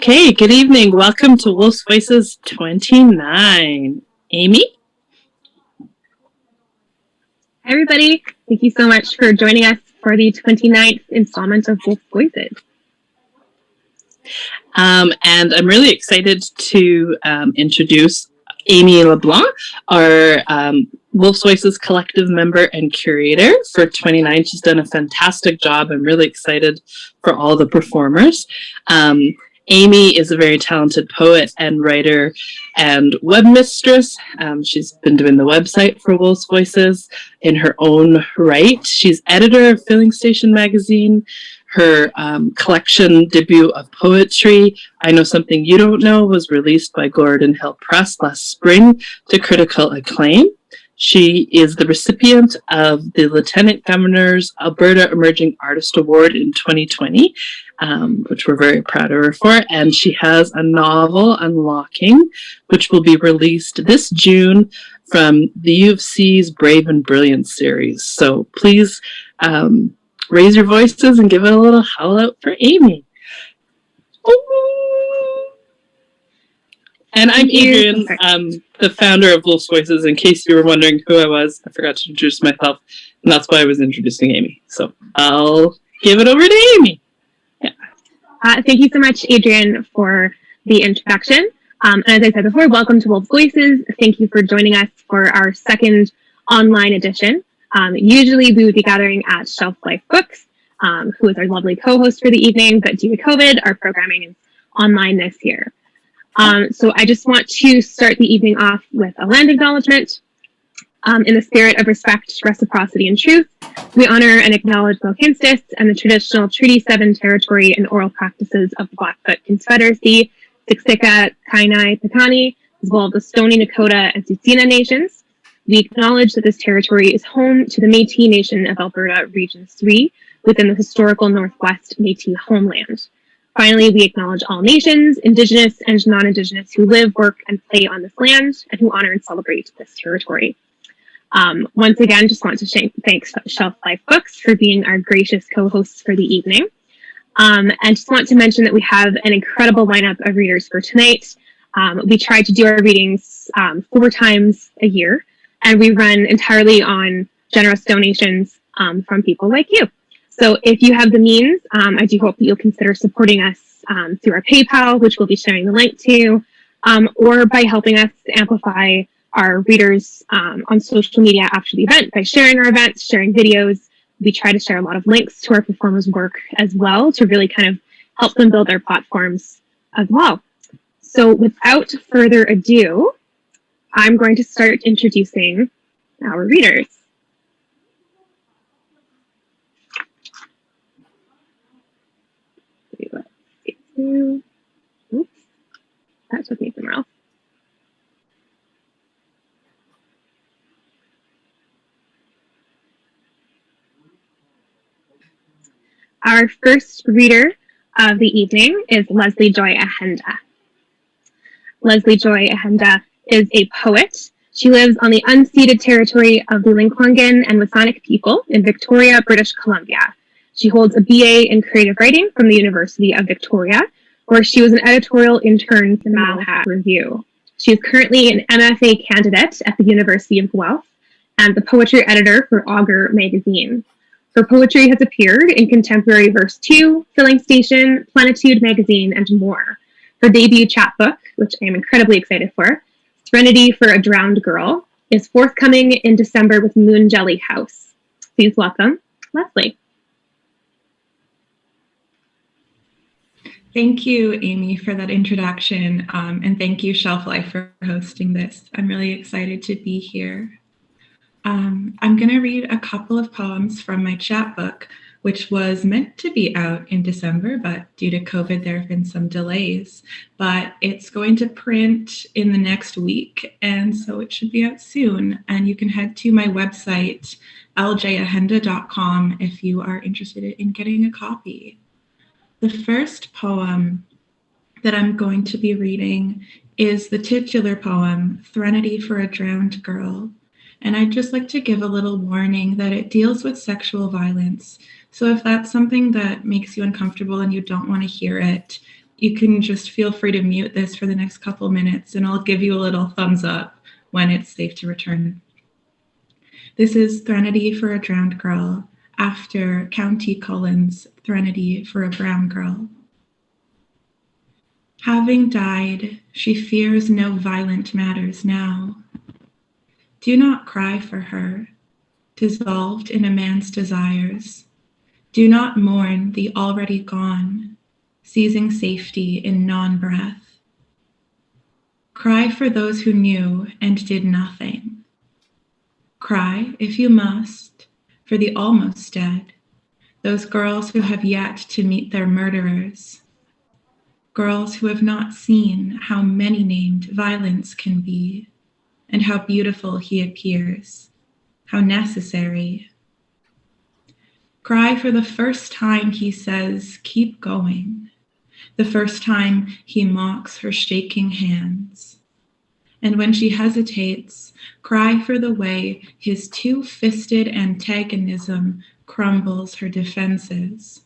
Okay, good evening. Welcome to Wolf's Voices 29. Amy? Hi, everybody. Thank you so much for joining us for the 29th installment of Wolf's Voices. And I'm really excited to introduce Amy LeBlanc, our Wolf's Voices collective member and curator for 29. She's done a fantastic job. I'm really excited for all the performers. Amy is a very talented poet and writer and webmistress. She's been doing the website for Wolf's Voices in her own right. She's editor of Filling Station magazine. Her collection debut of poetry, I Know Something You Don't Know, was released by Gordon Hill Press last spring to critical acclaim. She is the recipient of the Lieutenant Governor's Alberta Emerging Artist Award in 2020, which we're very proud of her for. And she has a novel, Unlocking, which will be released this June from the U of C's Brave and Brilliant series. So please raise your voices and give it a little howl out for Amy. Ooh. And I'm Adrian, the founder of Wolf's Voices. In case you were wondering who I was, I forgot to introduce myself, and that's why I was introducing Amy. So I'll give it over to Amy. Yeah. Thank you so much, Adrian, for the introduction. And as I said before, welcome to Wolf's Voices. Thank you for joining us for our second online edition. Usually we would be gathering at Shelf Life Books, who is our lovely co-host for the evening, but due to COVID, our programming is online this year. So I just want to start the evening off with a land acknowledgement. In the spirit of respect, reciprocity, and truth, we honor and acknowledge the Mohkinstsis and the traditional Treaty 7 territory and oral practices of the Blackfoot Confederacy, Siksika, Kainai, Piikani, as well as the Stoney Nakoda and Tsuut'ina nations. We acknowledge that this territory is home to the Métis Nation of Alberta Region 3 within the historical Northwest Métis homeland. Finally, we acknowledge all nations, Indigenous and non-Indigenous, who live, work, and play on this land and who honor and celebrate this territory. Once again, just want to thank Shelf Life Books for being our gracious co-hosts for the evening. And just want to mention that we have an incredible lineup of readers for tonight. We try to do our readings 4 times a year, and we run entirely on generous donations from people like you. So if you have the means, I do hope that you'll consider supporting us through our PayPal, which we'll be sharing the link to, or by helping us amplify our readers on social media after the event by sharing our events, sharing videos. We try to share a lot of links to our performers' work as well to really kind of help them build their platforms as well. So without further ado, I'm going to start introducing our readers. Oops, that took me somewhere else. Our first reader of the evening is Leslie Joy Ahenda. Leslie Joy Ahenda is a poet. She lives on the unceded territory of the Linkwangin and Wasanic people in Victoria, British Columbia. She holds a BA in creative writing from the University of Victoria, where she was an editorial intern for Malhat Review. She is currently an MFA candidate at the University of Guelph and the poetry editor for Augur magazine. Her poetry has appeared in Contemporary Verse 2, Filling Station, Plenitude magazine, and more. Her debut chapbook, which I am incredibly excited for, Trinity for a Drowned Girl, is forthcoming in December with Moon Jelly House. Please welcome Leslie. Thank you, Amy, for that introduction, and thank you, Shelf Life, for hosting this. I'm really excited to be here. I'm going to read a couple of poems from my chapbook, which was meant to be out in December, but due to COVID, there have been some delays. But it's going to print in the next week, and so it should be out soon. And you can head to my website, ljahenda.com, if you are interested in getting a copy. The first poem that I'm going to be reading is the titular poem, Trinity for a Drowned Girl. And I'd just like to give a little warning that it deals with sexual violence. So if that's something that makes you uncomfortable and you don't want to hear it, you can just feel free to mute this for the next couple minutes, and I'll give you a little thumbs up when it's safe to return. This is Threnody for a Drowned Girl, after County Cullen's Threnody for a Brown Girl. Having died, she fears no violent matters now. Do not cry for her, dissolved in a man's desires. Do not mourn the already gone, seizing safety in non-breath. Cry for those who knew and did nothing. Cry, if you must, for the almost dead, those girls who have yet to meet their murderers. Girls who have not seen how many-named violence can be, and how beautiful he appears, how necessary. Cry for the first time he says, keep going, the first time he mocks her shaking hands. And when she hesitates, cry for the way his two-fisted antagonism crumbles her defenses.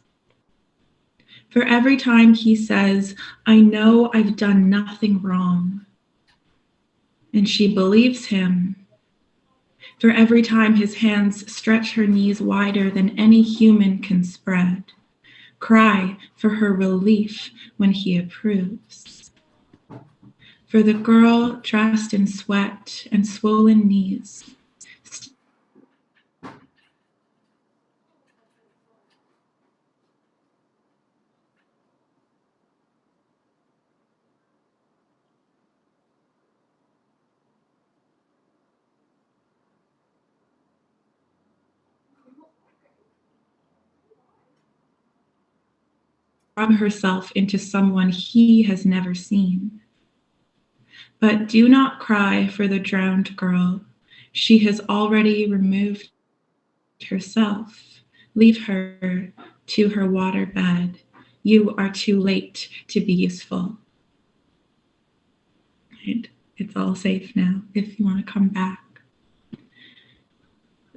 For every time he says, I know I've done nothing wrong, and she believes him. For every time his hands stretch her knees wider than any human can spread, cry for her relief when he approves. For the girl dressed in sweat and swollen knees, herself into someone he has never seen. But do not cry for the drowned girl. She has already removed herself. Leave her to her water bed. You are too late to be useful. Right. It's all safe now if you want to come back.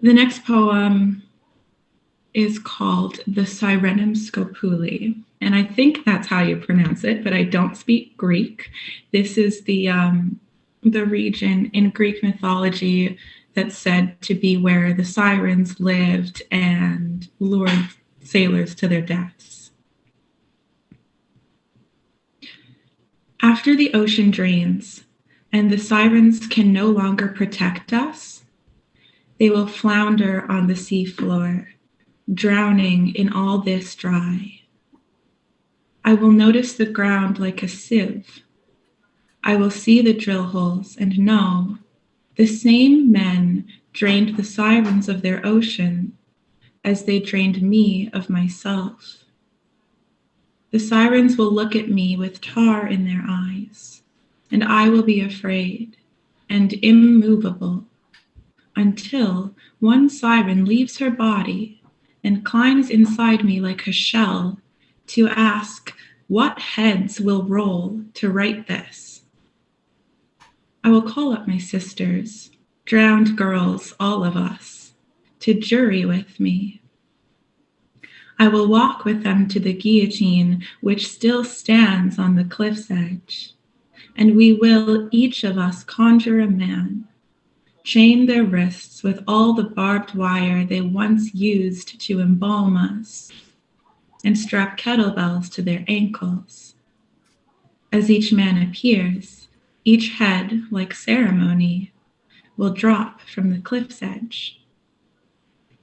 The next poem is called The Sirenum Scopuli. And I think that's how you pronounce it, but I don't speak Greek. This is the region in Greek mythology that's said to be where the sirens lived and lured sailors to their deaths. After the ocean drains and the sirens can no longer protect us, they will flounder on the seafloor, drowning in all this dry. I will notice the ground like a sieve. I will see the drill holes and know the same men drained the sirens of their ocean as they drained me of myself. The sirens will look at me with tar in their eyes, and I will be afraid and immovable until one siren leaves her body and climbs inside me like a shell to ask, what heads will roll to write this? I will call up my sisters, drowned girls, all of us, to jury with me. I will walk with them to the guillotine, which still stands on the cliff's edge, and we will, each of us, conjure a man, chain their wrists with all the barbed wire they once used to embalm us, and strap kettlebells to their ankles. As each man appears, each head, like ceremony, will drop from the cliff's edge.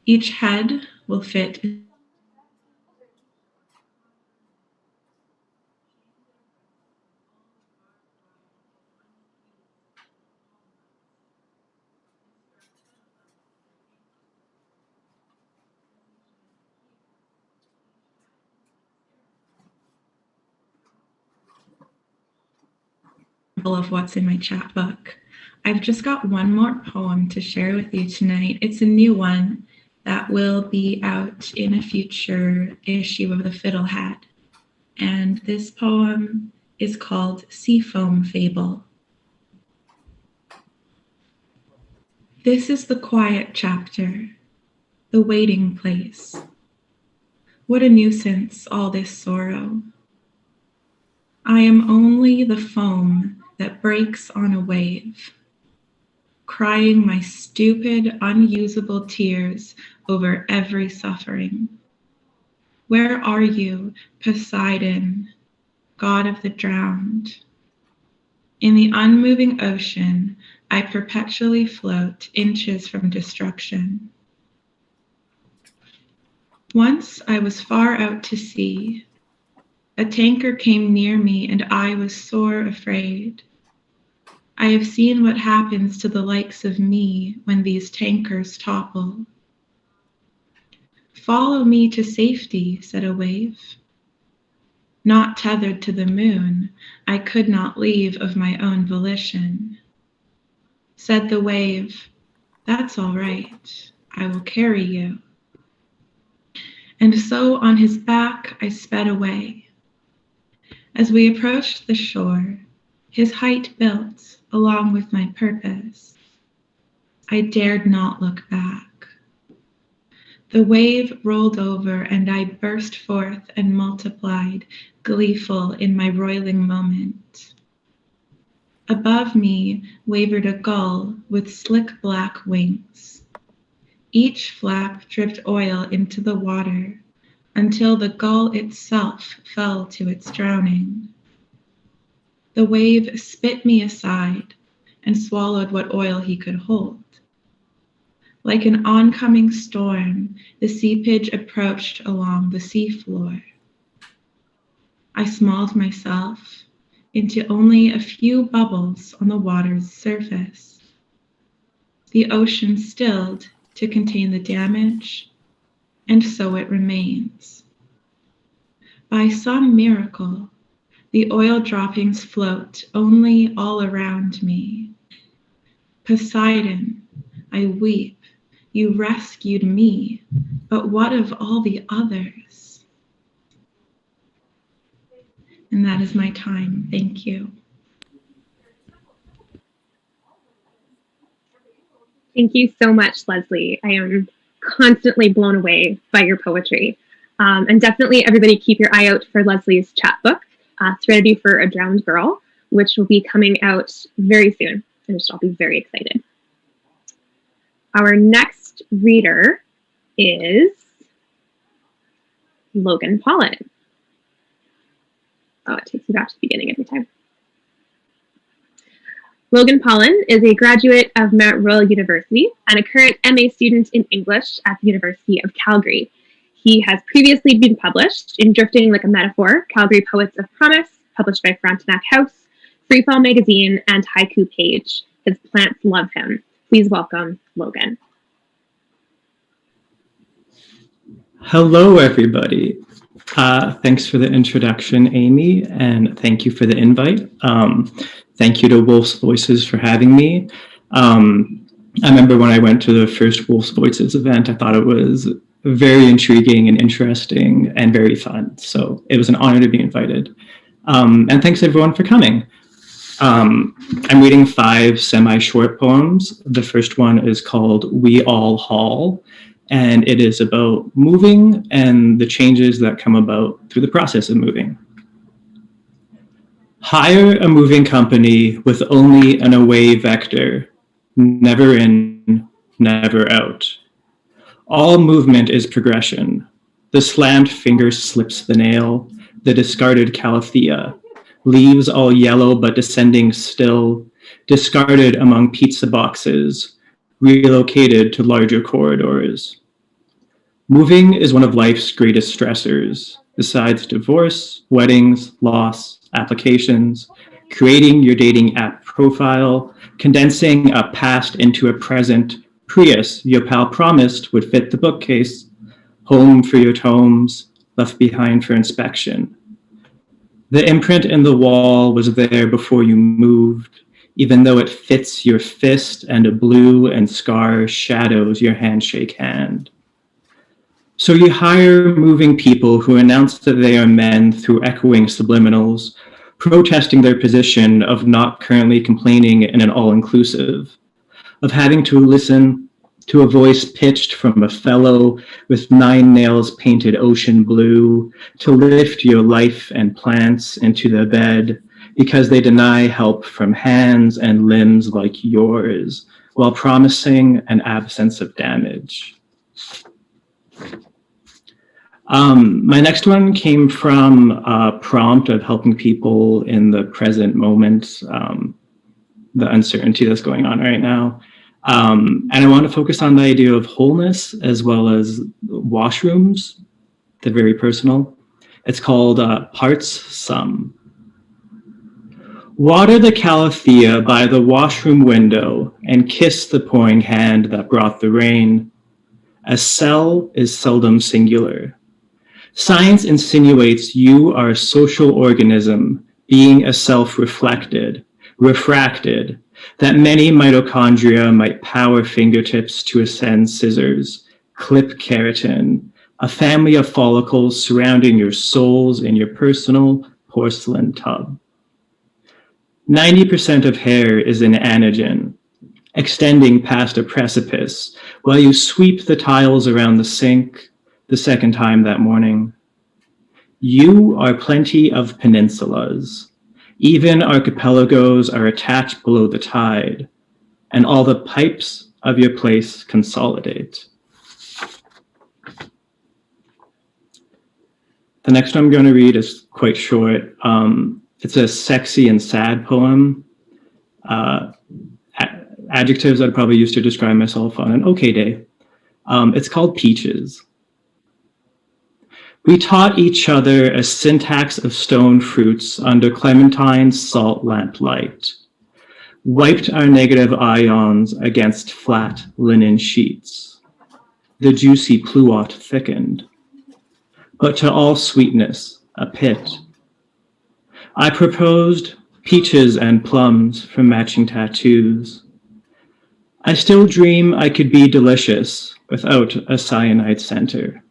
Each head will fit of what's in my chapbook. I've just got one more poem to share with you tonight. It's a new one that will be out in a future issue of the Fiddlehead. And this poem is called Seafoam Fable. This is the quiet chapter, the waiting place. What a nuisance, all this sorrow. I am only the foam that breaks on a wave, crying my stupid, unusable tears over every suffering. Where are you, Poseidon, god of the drowned? In the unmoving ocean, I perpetually float inches from destruction. Once I was far out to sea. A tanker came near me and I was sore afraid. I have seen what happens to the likes of me when these tankers topple. Follow me to safety, said a wave. Not tethered to the moon, I could not leave of my own volition. Said the wave, that's all right, I will carry you. And so on his back I sped away. As we approached the shore, his height built along with my purpose. I dared not look back. The wave rolled over and I burst forth and multiplied, gleeful in my roiling moment. Above me wavered a gull with slick black wings. Each flap dripped oil into the water until the gull itself fell to its drowning. The wave spit me aside and swallowed what oil he could hold. Like an oncoming storm, the sea pidge approached along the seafloor. I smalled myself into only a few bubbles on the water's surface. The ocean stilled to contain the damage, and so it remains. By some miracle, the oil droppings float only all around me. Poseidon, I weep. You rescued me, but what of all the others? And that is my time. Thank you. Thank you so much, Leslie. I am constantly blown away by your poetry. And definitely everybody keep your eye out for Leslie's chapbook, Trinity for a Drowned Girl, which will be coming out very soon. And I'll be very excited. Our next reader is Logan Pollon. Oh, it takes me back to the beginning every time. Logan Pollon is a graduate of Mount Royal University and a current MA student in English at the University of Calgary. He has previously been published in Drifting Like a Metaphor, Calgary Poets of Promise, published by Frontenac House, Freefall Magazine, and Haiku Page. His plants love him. Please welcome Logan. Hello, everybody. Thanks for the introduction, Amy, and thank you for the invite. Thank you to Wolf's Voices for having me. I remember when I went to the first Wolf's Voices event, I thought it was very intriguing and interesting and very fun. So it was an honor to be invited. And thanks everyone for coming. I'm reading 5 semi-short poems. The first one is called We All Haul, and it is about moving and the changes that come about through the process of moving. Hire a moving company with only an away vector, never in, never out. All movement is progression. The slammed finger slips the nail, the discarded calathea, leaves all yellow but descending still, discarded among pizza boxes, relocated to larger corridors. Moving is one of life's greatest stressors, besides divorce, weddings, loss, applications, creating your dating app profile, condensing a past into a present. Prius your pal promised would fit the bookcase, home for your tomes, left behind for inspection. The imprint in the wall was there before you moved, even though it fits your fist and a blue and scar shadows your handshake hand. So you hire moving people who announce that they are men through echoing subliminals, protesting their position of not currently complaining in an all-inclusive, of having to listen to a voice pitched from a fellow with 9 nails painted ocean blue, to lift your life and plants into the bed, because they deny help from hands and limbs like yours, while promising an absence of damage. My next one came from a prompt of helping people in the present moment, the uncertainty that's going on right now. And I want to focus on the idea of wholeness as well as washrooms. They're very personal. It's called Parts Sum. Water the calathea by the washroom window and kiss the pouring hand that brought the rain. A cell is seldom singular. Science insinuates you are a social organism, being a self-reflected, refracted, that many mitochondria might power fingertips to ascend scissors, clip keratin, a family of follicles surrounding your souls in your personal porcelain tub. 90% of hair is an anagen, extending past a precipice while you sweep the tiles around the sink the second time that morning. You are plenty of peninsulas. Even archipelagos are attached below the tide, and all the pipes of your place consolidate. The next one I'm going to read is quite short. It's a sexy and sad poem. Adjectives I'd probably use to describe myself on an okay day. It's called Peaches. We taught each other a syntax of stone fruits under Clementine's salt lamp light, wiped our negative ions against flat linen sheets. The juicy pluot thickened, but to all sweetness, a pit. I proposed peaches and plums for matching tattoos. I still dream I could be delicious without a cyanide center.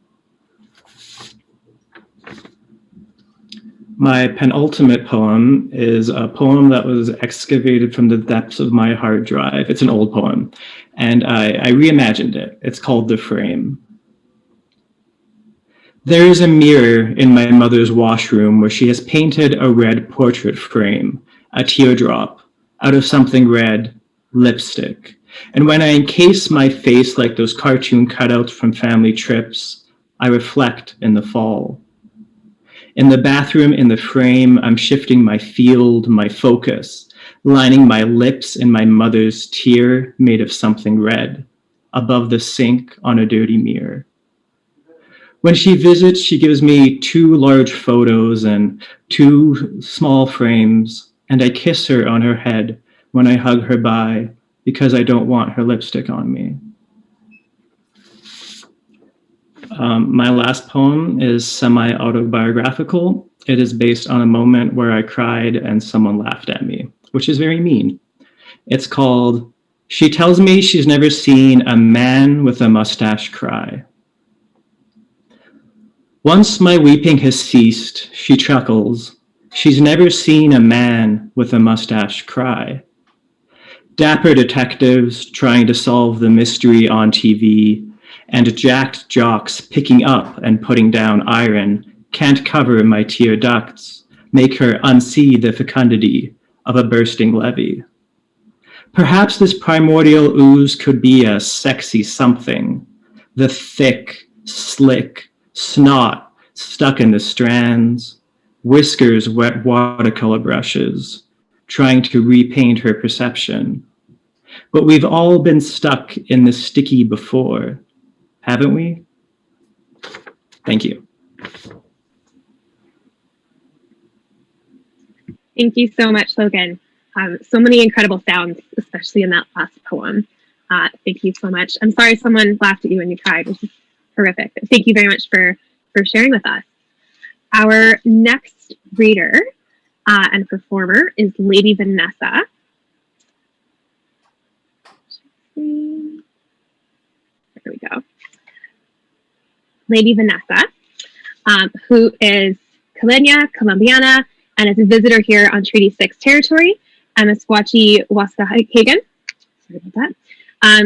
My penultimate poem is a poem that was excavated from the depths of my hard drive. It's an old poem, and I reimagined it. It's called The Frame. There is a mirror in my mother's washroom where she has painted a red portrait frame, a teardrop, out of something red, lipstick. And when I encase my face like those cartoon cutouts from family trips, I reflect in the fall. In the bathroom in the frame, I'm shifting my field, my focus, lining my lips in my mother's tear made of something red, above the sink on a dirty mirror. When she visits, she gives me 2 large photos and 2 small frames, and I kiss her on her head when I hug her bye because I don't want her lipstick on me. My last poem is semi-autobiographical. It is based on a moment where I cried and someone laughed at me, which is very mean. It's called, She Tells Me She's Never Seen a Man with a Mustache Cry. Once my weeping has ceased, she chuckles. She's never seen a man with a mustache cry. Dapper detectives trying to solve the mystery on TV, and jacked jocks picking up and putting down iron can't cover my tear ducts, make her unsee the fecundity of a bursting levee. Perhaps this primordial ooze could be a sexy something, the thick, slick snot stuck in the strands, whiskers wet watercolor brushes, trying to repaint her perception. But we've all been stuck in the sticky before, haven't we? Thank you. Thank you so much, Logan. So many incredible sounds, especially in that last poem. Thank you so much. I'm sorry someone laughed at you when you cried, which is horrific. Thank you very much for sharing with us. Our next reader and performer is Lady Vanessa. There we go. Lady Vanessa, who is Calenya, Colombiana, and is a visitor here on Treaty 6 territory, and Meskwaki Waskahagan. Sorry about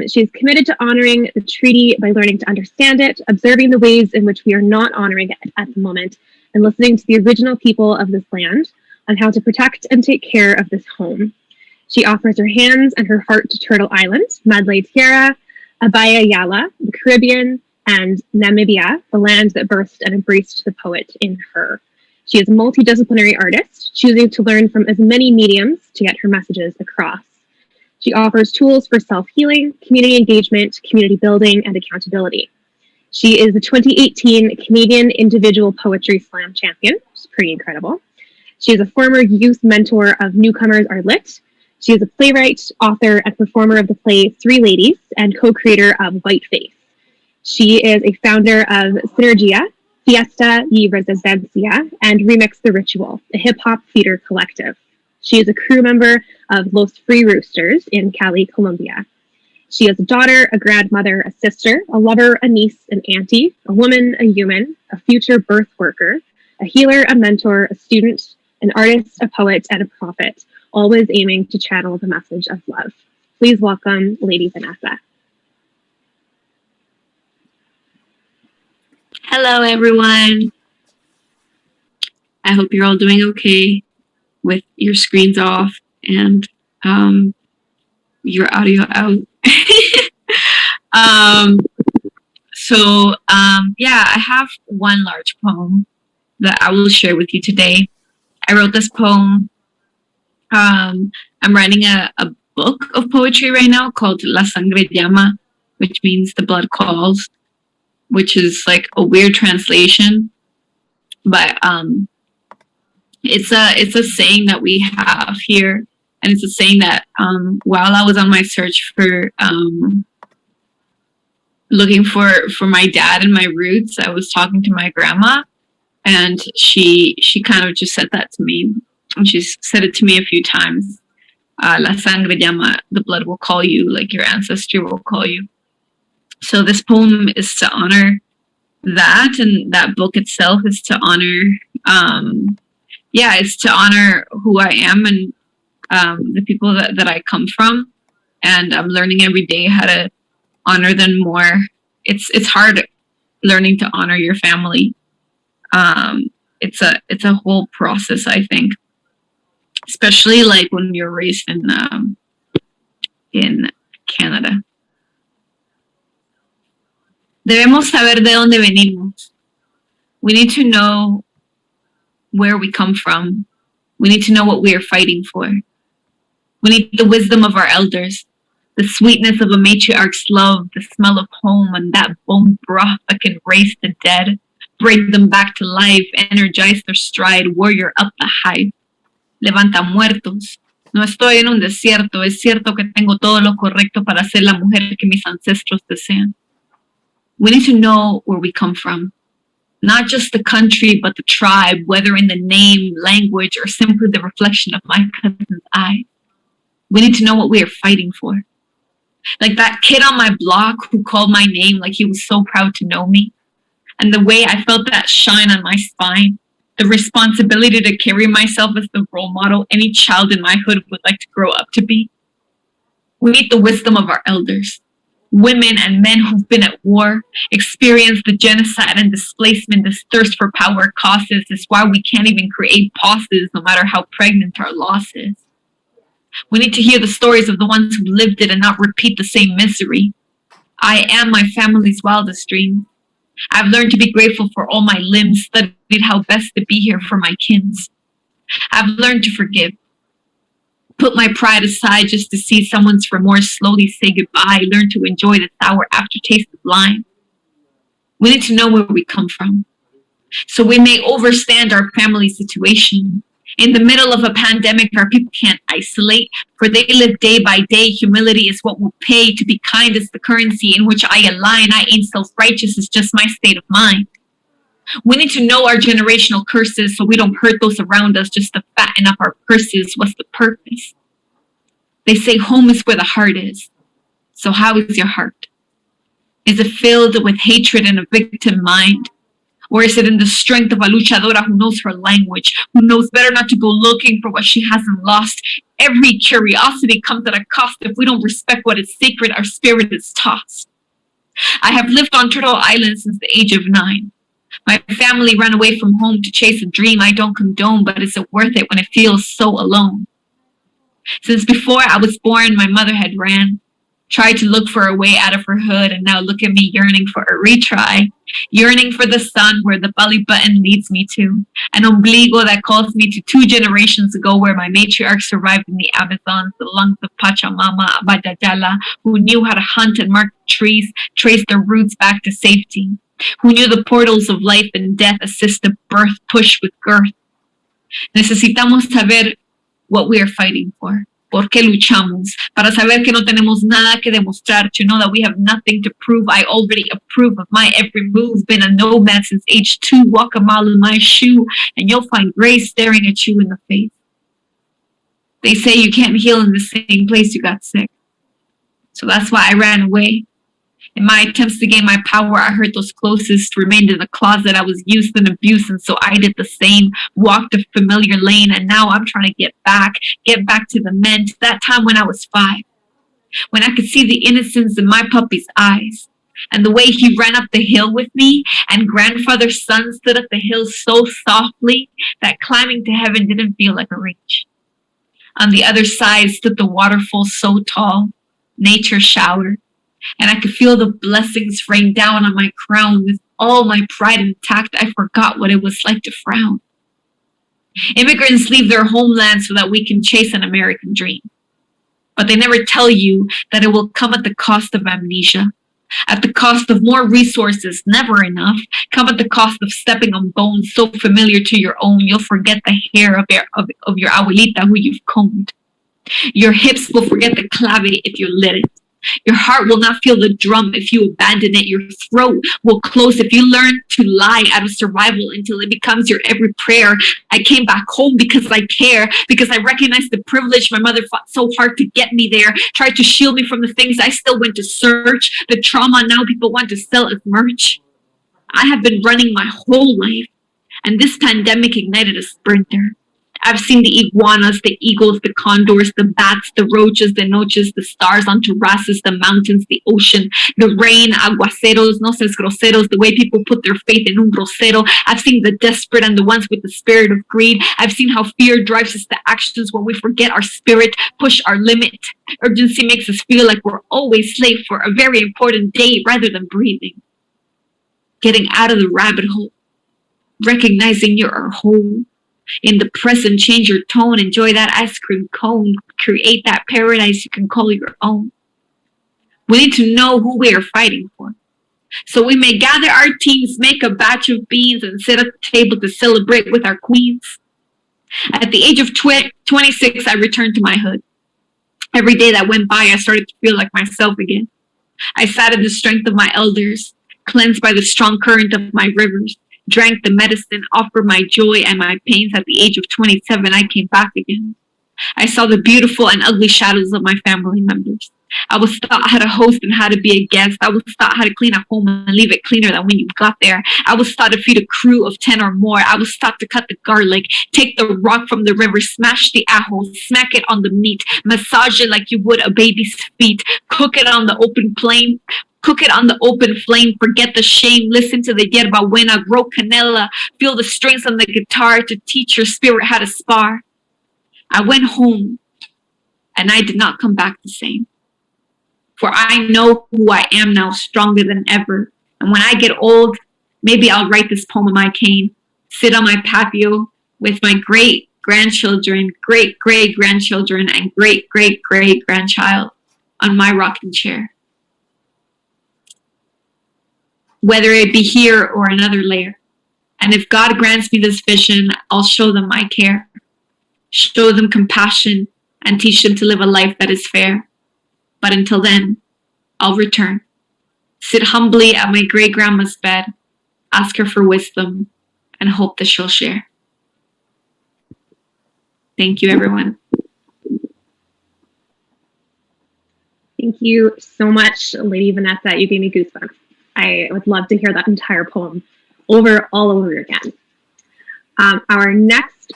She's committed to honoring the treaty by learning to understand it, observing the ways in which we are not honoring it at the moment, and listening to the original people of this land on how to protect and take care of this home. She offers her hands and her heart to Turtle Island, Madre Tierra, Abaya Yala, the Caribbean, and Namibia, the land that birthed and embraced the poet in her. She is a multidisciplinary artist, choosing to learn from as many mediums to get her messages across. She offers tools for self-healing, community engagement, community building, and accountability. She is the 2018 Canadian Individual Poetry Slam champion, which is pretty incredible. She is a former youth mentor of Newcomers Are Lit. She is a playwright, author, and performer of the play Three Ladies, and co-creator of Whiteface. She is a founder of Synergia, Fiesta y Residencia, and Remix the Ritual, a hip-hop theater collective. She is a crew member of Los Free Roosters in Cali, Colombia. She is a daughter, a grandmother, a sister, a lover, a niece, an auntie, a woman, a human, a future birth worker, a healer, a mentor, a student, an artist, a poet, and a prophet, always aiming to channel the message of love. Please welcome Lady Vanessa. Hello, everyone. I hope you're all doing okay with your screens off and your audio out. Yeah, I have one large poem that I will share with you today. I wrote this poem. I'm writing a book of poetry right now called La Sangre Llama, which means the blood calls, which is like a weird translation, but it's a saying that we have here, and it's a saying that while I was on my search for looking for my dad and my roots, I was talking to my grandma, and she kind of just said that to me, and she's said it to me a few times. La sangre llama, the blood will call you, like your ancestry will call you. So this poem is to honor that, and that book itself is to honor, it's to honor who I am and the people that I come from. And I'm learning every day how to honor them more. It's hard learning to honor your family. It's a whole process, I think, especially like when you're raised in Canada. Debemos saber de dónde venimos. We need to know where we come from. We need to know what we are fighting for. We need the wisdom of our elders, the sweetness of a matriarch's love, the smell of home, and that bone broth that can raise the dead, bring them back to life, energize their stride, warrior up the hive. Levanta muertos. No estoy en un desierto, es cierto que tengo todo lo correcto para ser la mujer que mis ancestros desean. We need to know where we come from, not just the country, but the tribe, whether in the name, language, or simply the reflection of my cousin's eye. We need to know what we are fighting for. Like that kid on my block who called my name like he was so proud to know me. And the way I felt that shine on my spine, the responsibility to carry myself as the role model any child in my hood would like to grow up to be. We need the wisdom of our elders. Women and men who've been at war, experienced the genocide and displacement this thirst for power causes is why we can't even create pauses no matter how pregnant our loss is. We need to hear the stories of the ones who lived it and not repeat the same misery. I am my family's wildest dream. I've learned to be grateful for all my limbs, studied how best to be here for my kins. I've learned to forgive. Put my pride aside just to see someone's remorse slowly say goodbye, learn to enjoy the sour aftertaste of lying. We need to know where we come from, so we may overstand our family situation. In the middle of a pandemic, our people can't isolate, for they live day by day. Humility is what will pay. To be kind is the currency in which I align. I ain't self-righteous, it's just my state of mind. We need to know our generational curses so we don't hurt those around us just to fatten up our purses. What's the purpose? They say home is where the heart is. So how is your heart? Is it filled with hatred and a victim mind? Or is it in the strength of a luchadora who knows her language, who knows better not to go looking for what she hasn't lost? Every curiosity comes at a cost. If we don't respect what is sacred, our spirit is tossed. I have lived on Turtle Island since the age of 9. My family ran away from home to chase a dream I don't condone, but is it worth it when it feels so alone? Since before I was born, my mother had ran, tried to look for a way out of her hood, and now look at me yearning for a retry, yearning for the sun where the belly button leads me to, an ombligo that calls me to 2 generations ago where my matriarch survived in the Amazons, the lungs of Pachamama, Abadajala, who knew how to hunt and mark trees, trace their roots back to safety, who knew the portals of life and death assist the birth, push with girth. Necesitamos saber what we are fighting for. ¿Por qué luchamos? Para saber que no tenemos nada que demostrar, to know that we have nothing to prove. I already approve of my every move. Been a nomad since age 2. Walk a mile in my shoe, and you'll find grace staring at you in the face. They say you can't heal in the same place you got sick. So that's why I ran away. In my attempts to gain my power, I hurt those closest, remained in the closet. I was used and abused, and so I did the same. Walked a familiar lane, and now I'm trying to get back to the men, to that time when I was 5. When I could see the innocence in my puppy's eyes, and the way he ran up the hill with me, and grandfather's son stood up the hill so softly that climbing to heaven didn't feel like a reach. On the other side stood the waterfall so tall, nature showered, and I could feel the blessings rain down on my crown. With all my pride intact, I forgot what it was like to frown. Immigrants leave their homeland so that we can chase an American dream. But they never tell you that it will come at the cost of amnesia, at the cost of more resources, never enough, come at the cost of stepping on bones so familiar to your own, you'll forget the hair of your abuelita who you've combed. Your hips will forget the clave if you lit it. Your heart will not feel the drum if you abandon it. Your throat will close if you learn to lie out of survival until it becomes your every prayer. I came back home because I care, because I recognize the privilege my mother fought so hard to get me there, tried to shield me from the things I still went to search, the trauma now people want to sell as merch. I have been running my whole life, and this pandemic ignited a sprinter. I've seen the iguanas, the eagles, the condors, the bats, the roaches, the noches, the stars on terraces, the mountains, the ocean, the rain, aguaceros, no seas groseros, the way people put their faith in un grosero. I've seen the desperate and the ones with the spirit of greed. I've seen how fear drives us to actions where we forget our spirit, push our limit. Urgency makes us feel like we're always late for a very important day rather than breathing. Getting out of the rabbit hole, recognizing you're whole. In the present, change your tone, enjoy that ice cream cone, create that paradise you can call your own. We need to know who we are fighting for, so we may gather our teams, make a batch of beans, and sit at the table to celebrate with our queens. At the age of 26, I returned to my hood. Every day that went by, I started to feel like myself again. I sat in the strength of my elders, cleansed by the strong current of my rivers. Drank the medicine, offered my joy and my pains. At the age of 27, I came back again. I saw the beautiful and ugly shadows of my family members. I was taught how to host and how to be a guest. I was taught how to clean a home and leave it cleaner than when you got there. I was taught to feed a crew of 10 or more. I was taught to cut the garlic, take the rock from the river, smash the ajo, smack it on the meat, massage it like you would a baby's feet, cook it on the open flame. Cook it on the open flame, forget the shame, listen to the yerba buena, grow canela, feel the strings on the guitar to teach your spirit how to spar. I went home, and I did not come back the same. For I know who I am now, stronger than ever. And when I get old, maybe I'll write this poem on my cane, sit on my patio with my great-grandchildren, great-great-grandchildren, and great-great-great-grandchild on my rocking chair. Whether it be here or another layer. And if God grants me this vision, I'll show them my care, show them compassion, and teach them to live a life that is fair. But until then, I'll return, sit humbly at my great-grandma's bed, ask her for wisdom, and hope that she'll share. Thank you, everyone. Thank you so much, Lady Vanessa. You gave me goosebumps. I would love to hear that entire poem all over again. Our next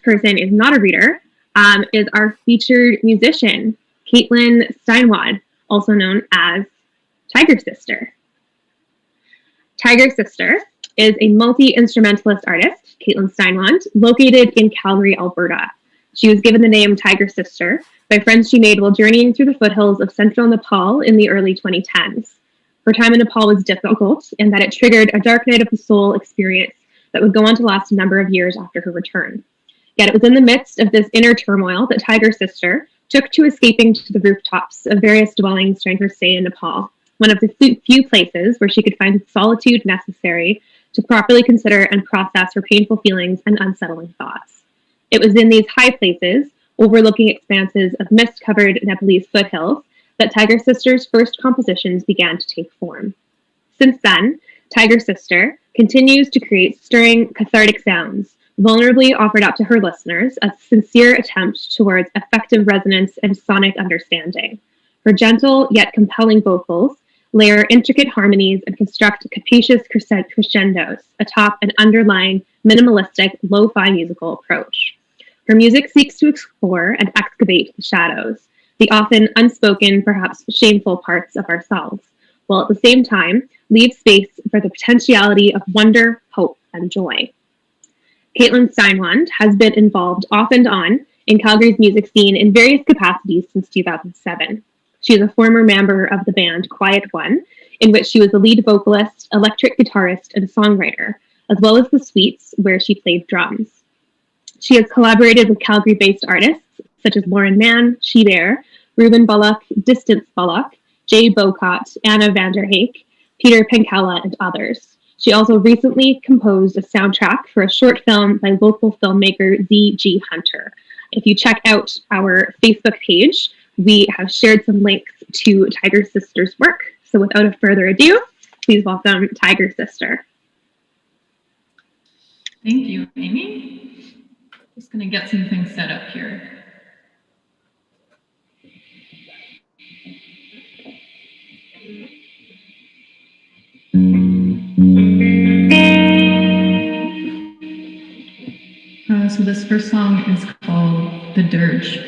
person is not a reader, is our featured musician, Caitlin Steinwad, also known as Tiger Sister. Tiger Sister is a multi-instrumentalist artist, Caitlin Steinwand, located in Calgary, Alberta. She was given the name Tiger Sister by friends she made while journeying through the foothills of central Nepal in the early 2010s. Her time in Nepal was difficult in that it triggered a dark night of the soul experience that would go on to last a number of years after her return. Yet it was in the midst of this inner turmoil that Tiger Sister took to escaping to the rooftops of various dwellings during her stay in Nepal, one of the few places where she could find the solitude necessary to properly consider and process her painful feelings and unsettling thoughts. It was in these high places, overlooking expanses of mist-covered Nepalese foothills, that Tiger Sister's first compositions began to take form. Since then, Tiger Sister continues to create stirring, cathartic sounds, vulnerably offered up to her listeners, a sincere attempt towards effective resonance and sonic understanding. Her gentle yet compelling vocals layer intricate harmonies and construct capacious crescendos atop an underlying minimalistic lo-fi musical approach. Her music seeks to explore and excavate the shadows, the often unspoken, perhaps shameful parts of ourselves, while at the same time leave space for the potentiality of wonder, hope, and joy. Caitlin Steinwand has been involved off and on in Calgary's music scene in various capacities since 2007. She is a former member of the band Quiet One, in which she was the lead vocalist, electric guitarist, and songwriter, as well as the Sweets, where she played drums. She has collaborated with Calgary-based artists such as Lauren Mann, She Bear, Ruben Bullock, Distance Bullock, Jay Bocott, Anna Vanderhake, Peter Penkala, and others. She also recently composed a soundtrack for a short film by local filmmaker Z.G. Hunter. If you check out our Facebook page, we have shared some links to Tiger Sister's work. So without further ado, please welcome Tiger Sister. Thank you, Amy. Just going to get some things set up here. So this first song is called The Dirge.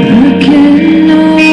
I can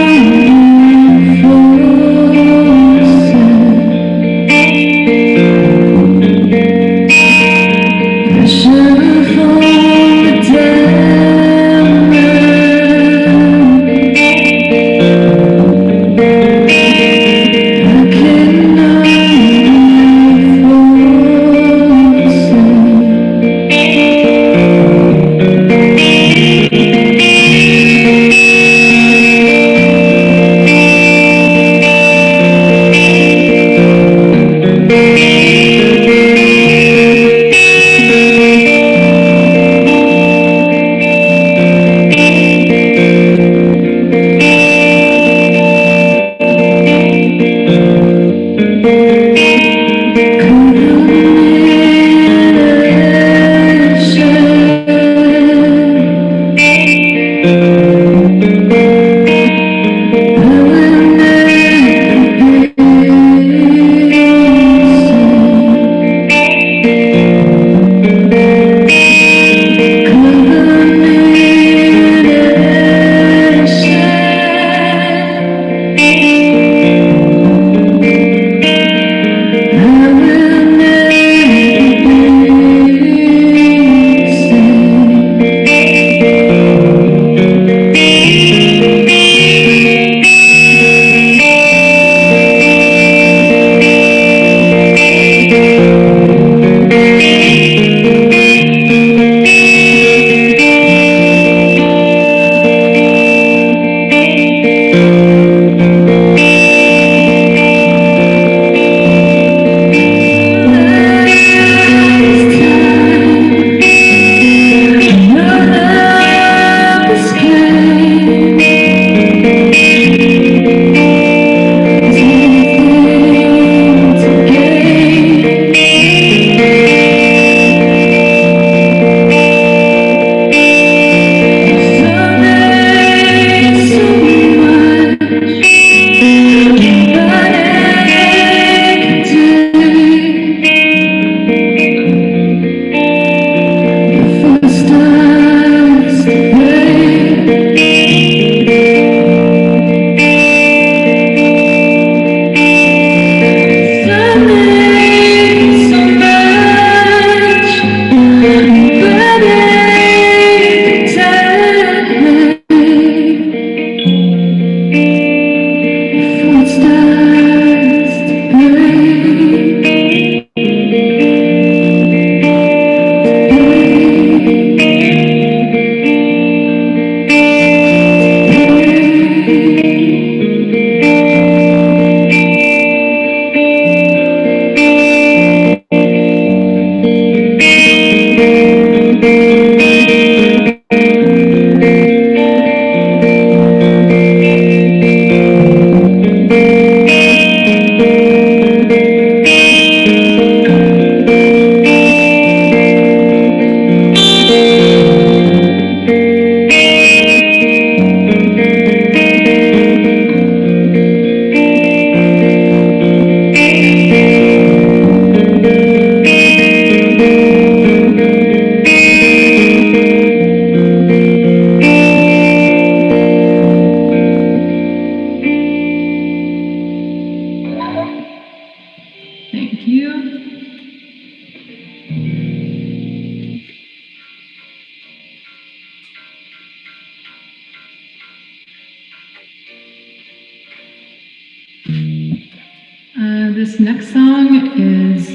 this next song is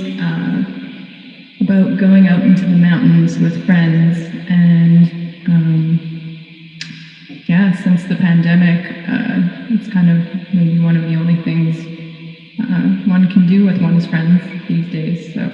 about going out into the mountains with friends. And yeah, since the pandemic, it's kind of maybe one of the only things one can do with one's friends these days. So.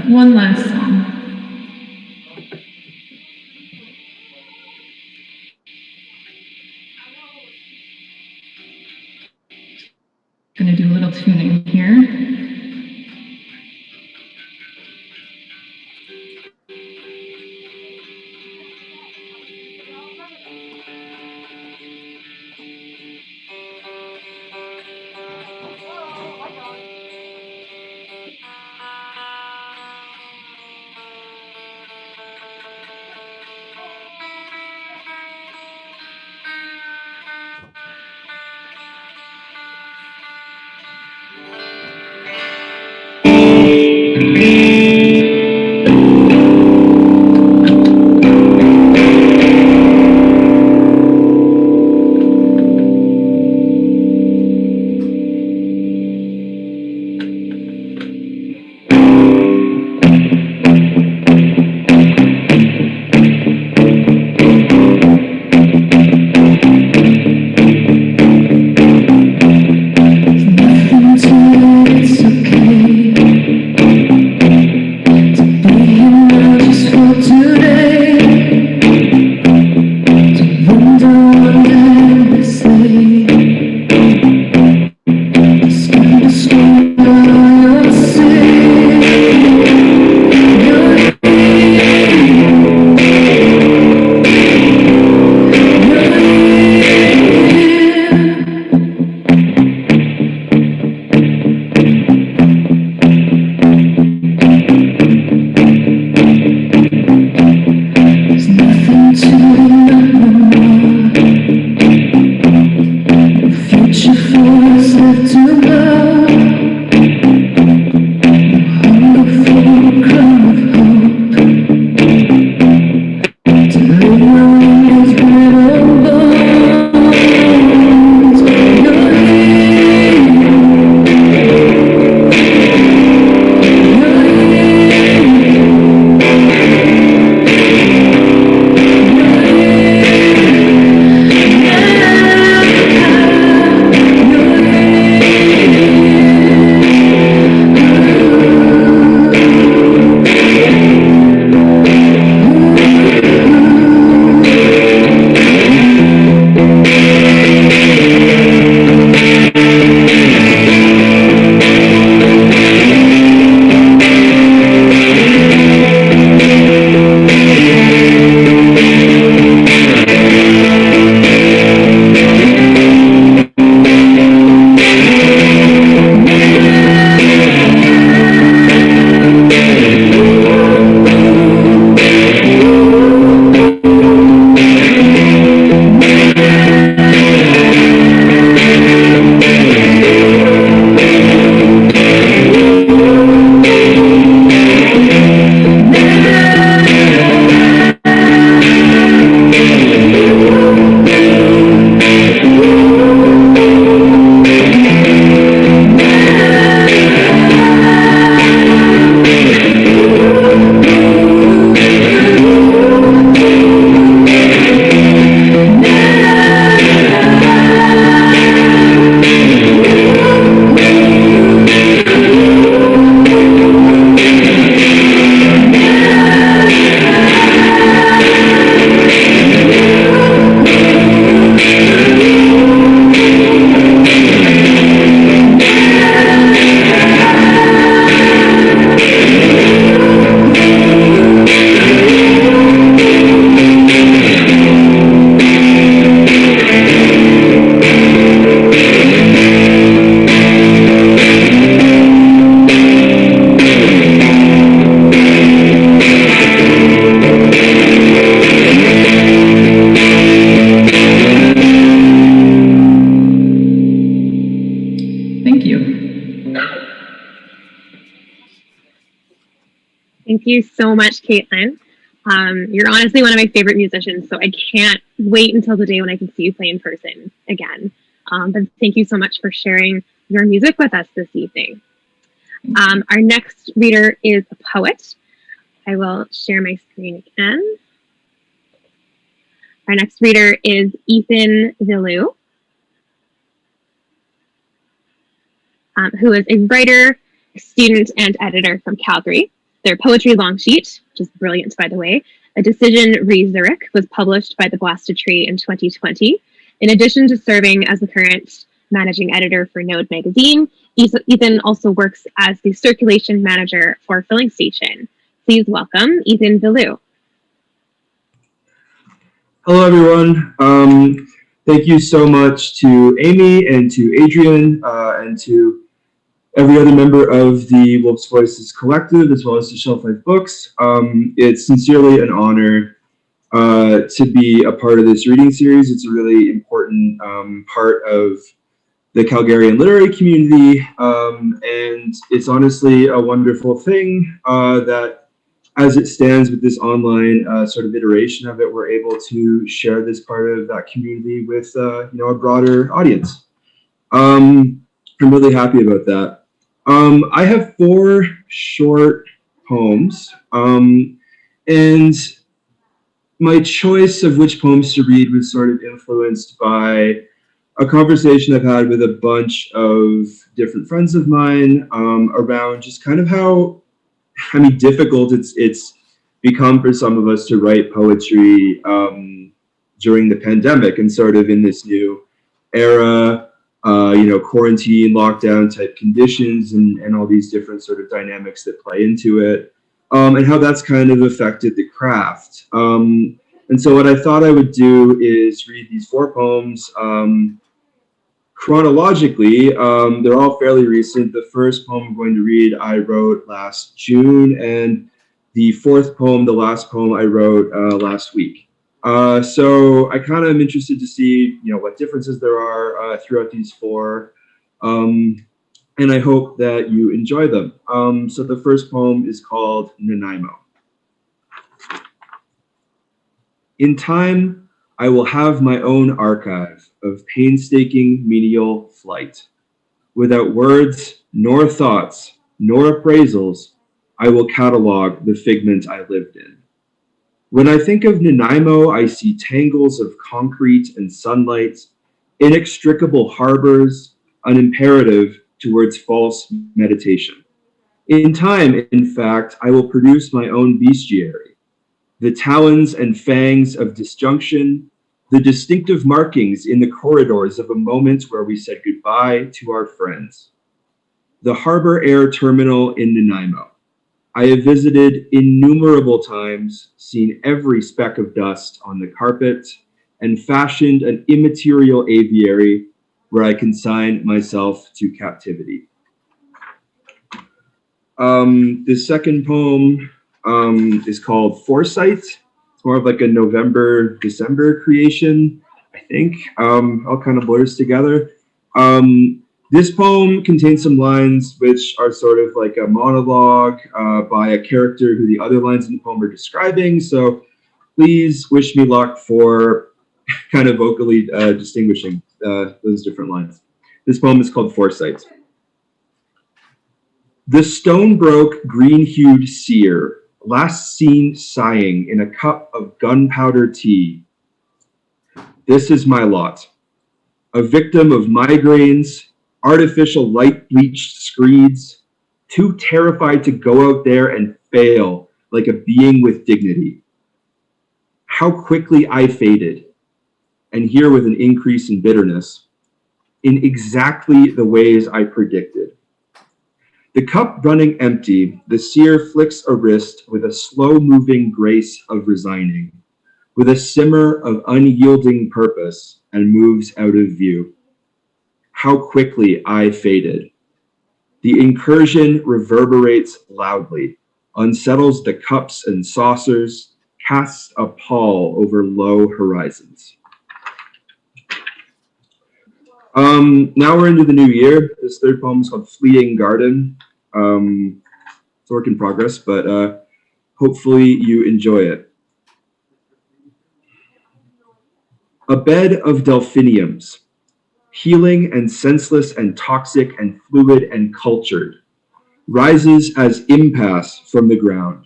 One last song. Gonna do a little tuning here. Thank you so much, Caitlin. You're honestly one of my favorite musicians, so I can't wait until the day when I can see you play in person again. But thank you so much for sharing your music with us this evening. Our next reader is a poet. I will share my screen again. Our next reader is Ethan Velou, who is a writer, student, and editor from Calgary. Their poetry long sheet, which is brilliant, by the way, A Decision Resurrect, was published by the Blasted Tree in 2020. In addition to serving as the current managing editor for Node magazine, Ethan also works as the circulation manager for Filling Station. Please welcome Ethan Velou. Hello, everyone. Thank you so much to Amy and to Adrian and to every other member of the Wolf's Voices Collective, as well as to Shelf Life Books. It's sincerely an honor to be a part of this reading series. It's a really important part of the Calgarian literary community, and it's honestly a wonderful thing that, as it stands with this online sort of iteration of it, we're able to share this part of that community with a broader audience. I'm really happy about that. I have 4 short poems, and my choice of which poems to read was sort of influenced by a conversation I've had with a bunch of different friends of mine around just kind of how difficult it's become for some of us to write poetry during the pandemic and sort of in this new era, quarantine, lockdown type conditions and all these different sort of dynamics that play into it, and how that's kind of affected the craft. And so what I thought I would do is read these 4 poems chronologically. They're all fairly recent. The first poem I'm going to read I wrote last June, and the 4th poem, the last poem, I wrote last week. So I kind of am interested to see, what differences there are throughout these 4, and I hope that you enjoy them. So the first poem is called Nanaimo. In time, I will have my own archive of painstaking menial flight. Without words, nor thoughts, nor appraisals, I will catalog the figment I lived in. When I think of Nanaimo, I see tangles of concrete and sunlight, inextricable harbors, an imperative towards false meditation. In time, in fact, I will produce my own bestiary, the talons and fangs of disjunction, the distinctive markings in the corridors of a moment where we said goodbye to our friends. The Harbor Air Terminal in Nanaimo. I have visited innumerable times, seen every speck of dust on the carpet, and fashioned an immaterial aviary where I consign myself to captivity. The second poem is called Foresight. It's more of like a November, December creation, I think. All kind of blurs together. This poem contains some lines which are sort of like a monologue by a character who the other lines in the poem are describing. So please wish me luck for kind of vocally distinguishing those different lines. This poem is called Foresight. The stone-broke, green-hued seer, last seen sighing in a cup of gunpowder tea. This is my lot. A victim of migraines, artificial light-bleached screeds, too terrified to go out there and fail like a being with dignity. How quickly I faded, and here with an increase in bitterness, in exactly the ways I predicted. The cup running empty, the seer flicks a wrist with a slow-moving grace of resigning, with a simmer of unyielding purpose, and moves out of view. How quickly I faded. The incursion reverberates loudly, unsettles the cups and saucers, casts a pall over low horizons. Now we're into the new year. This third poem is called Fleeing Garden. It's a work in progress, but Hopefully you enjoy it. A bed of delphiniums, healing and senseless and toxic and fluid and cultured, rises as impasse from the ground,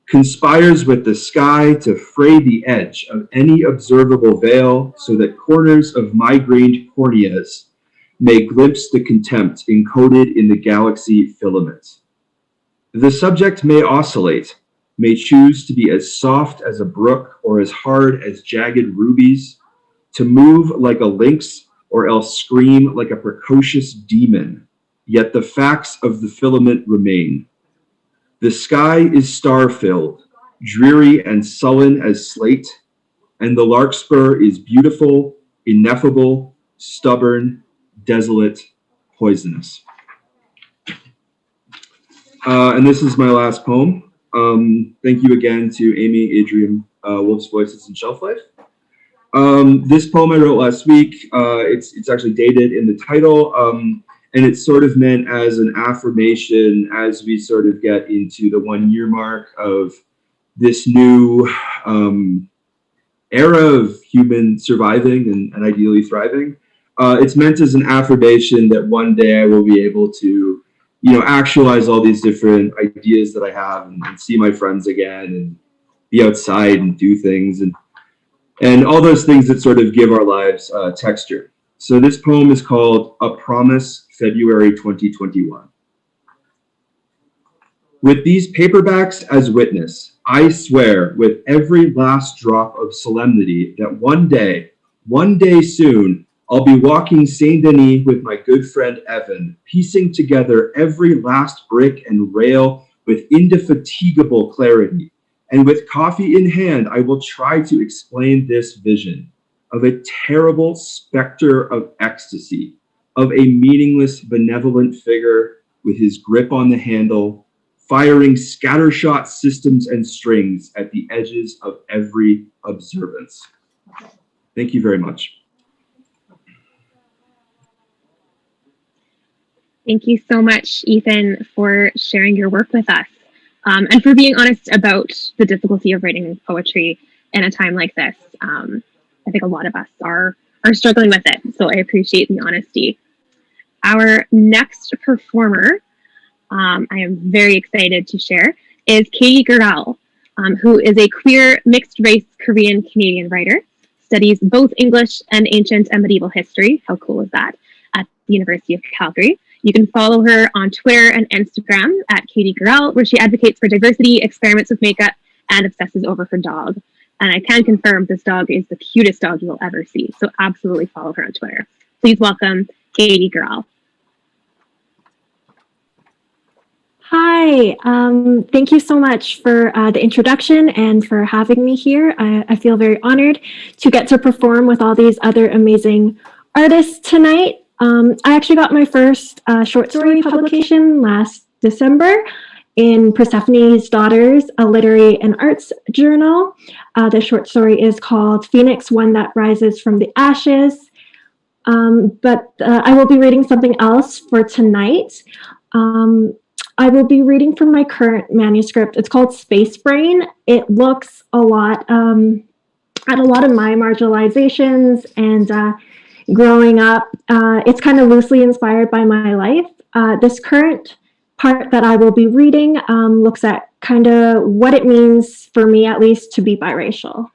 conspires with the sky to fray the edge of any observable veil so that corners of migrained corneas may glimpse the contempt encoded in the galaxy filament. The subject may oscillate, may choose to be as soft as a brook or as hard as jagged rubies, to move like a lynx or else scream like a precocious demon, yet the facts of the filament remain. The sky is star-filled, dreary and sullen as slate, and the larkspur is beautiful, ineffable, stubborn, desolate, poisonous. And this is my last poem. Thank you again to Amy, Adrian, Wolf's Voices, and Shelf Life. This poem I wrote last week. It's actually dated in the title, and it's sort of meant as an affirmation as we sort of get into the 1 year mark of this new era of human surviving and ideally thriving. It's meant as an affirmation that one day I will be able to, actualize all these different ideas that I have and see my friends again and be outside and do things and all those things that sort of give our lives texture. So this poem is called A Promise, February 2021. With these paperbacks as witness, I swear with every last drop of solemnity that one day soon, I'll be walking Saint Denis with my good friend Evan, piecing together every last brick and rail with indefatigable clarity. And with coffee in hand, I will try to explain this vision of a terrible specter of ecstasy, of a meaningless, benevolent figure with his grip on the handle, firing scattershot systems and strings at the edges of every observance. Thank you very much. Thank you so much, Ethan, for sharing your work with us and for being honest about the difficulty of writing poetry in a time like this. I think a lot of us are struggling with it, so I appreciate the honesty. Our next performer, I am very excited to share, is Katie Gurel, who is a queer mixed-race Korean-Canadian writer, studies both English and ancient and medieval history. How cool is that? At the University of Calgary. You can follow her on Twitter and Instagram at Katie Gurel, where she advocates for diversity, experiments with makeup, and obsesses over her dog. And I can confirm this dog is the cutest dog you'll ever see. So absolutely follow her on Twitter. Please welcome Katie Gurel. Hi, thank you so much for the introduction and for having me here. I feel very honored to get to perform with all these other amazing artists tonight. I actually got my first short story publication last December in Persephone's Daughters, a literary and arts journal. The short story is called Phoenix, One That Rises from the Ashes. But I will be reading something else for tonight. I will be reading from my current manuscript. It's called Space Brain. It looks a lot at a lot of my marginalizations and growing up. It's kind of loosely inspired by my life. This current part that I will be reading looks at kind of what it means for me, at least, to be biracial.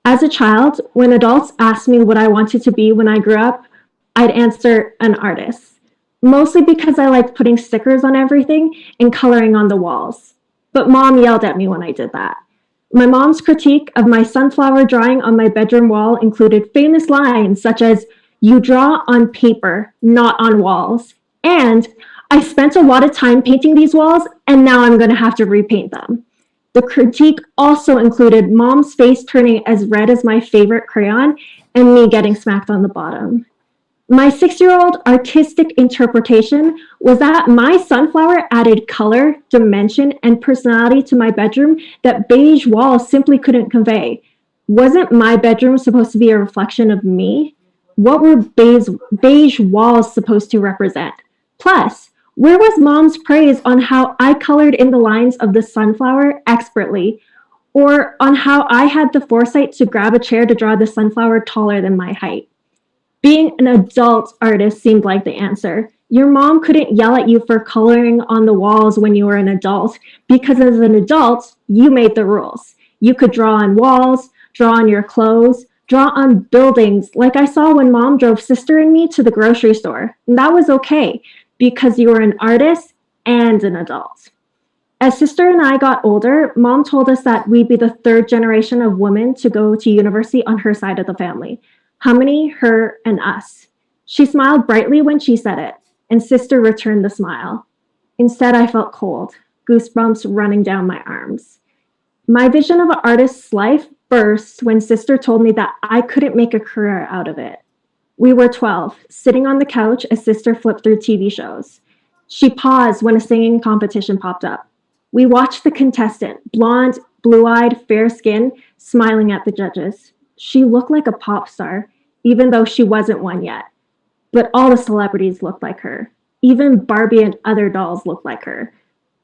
As a child, when adults asked me what I wanted to be when I grew up, I'd answer an artist, mostly because I liked putting stickers on everything and coloring on the walls. But Mom yelled at me when I did that. My mom's critique of my sunflower drawing on my bedroom wall included famous lines such as, "You draw on paper, not on walls." And "I spent a lot of time painting these walls, and now I'm going to have to repaint them." The critique also included Mom's face turning as red as my favorite crayon and me getting smacked on the bottom. My 6-year-old artistic interpretation was that my sunflower added color, dimension, and personality to my bedroom that beige walls simply couldn't convey. Wasn't my bedroom supposed to be a reflection of me? What were beige walls supposed to represent? Plus, Where was mom's praise on how I colored in the lines of the sunflower expertly, or on how I had the foresight to grab a chair to draw the sunflower taller than my height? Being an adult artist seemed like the answer. Your mom couldn't yell at you for coloring on the walls when you were an adult, because as an adult, you made the rules. You could draw on walls, draw on your clothes, draw on buildings, like I saw when mom drove sister and me to the grocery store. And that was okay, because you were an artist and an adult. As sister and I got older, mom told us that we'd be the third generation of women to go to university on her side of the family. Harmony, her, and us. She smiled brightly when she said it, and sister returned the smile. Instead, I felt cold, goosebumps running down my arms. My vision of an artist's life burst when sister told me that I couldn't make a career out of it. We were 12, sitting on the couch as sister flipped through TV shows. She paused when a singing competition popped up. We watched the contestant, blonde, blue-eyed, fair-skinned, smiling at the judges. She looked like a pop star, even though she wasn't one yet. But all the celebrities looked like her. Even Barbie and other dolls looked like her.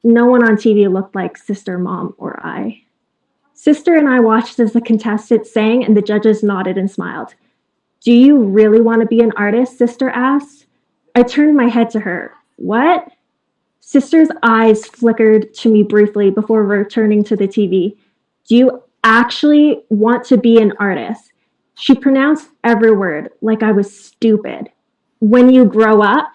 No one on TV looked like sister, mom, or I. Sister and I watched as the contestant sang and the judges nodded and smiled. Do you really want to be an artist? Sister asked. I turned my head to her. What? Sister's eyes flickered to me briefly before returning to the TV. Do you actually want to be an artist? She pronounced every word like I was stupid. When you grow up?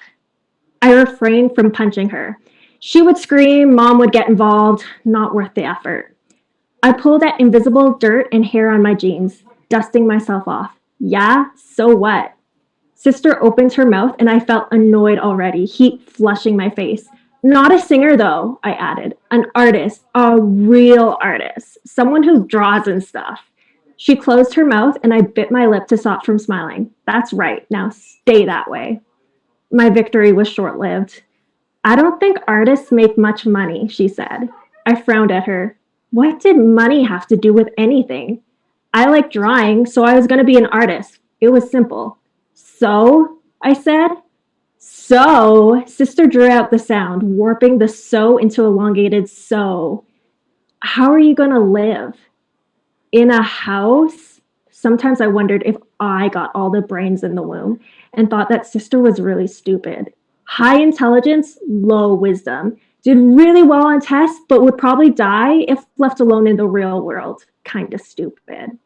I refrained from punching her. She would scream, mom would get involved, not worth the effort. I pulled at invisible dirt and hair on my jeans, dusting myself off. Yeah, so what? Sister opened her mouth and I felt annoyed already, heat flushing my face. Not a singer though, I added. An artist, a real artist, someone who draws and stuff. She closed her mouth and I bit my lip to stop from smiling. That's right, now stay that way. My victory was short-lived. I don't think artists make much money, she said. I frowned at her. What did money have to do with anything? I like drawing, so I was going to be an artist. It was simple. So, I said. So, sister drew out the sound, warping the so into elongated so. How are you going to live? In a house? Sometimes I wondered if I got all the brains in the womb and thought that sister was really stupid. High intelligence, low wisdom. Did really well on tests, but would probably die if left alone in the real world. Kinda stupid.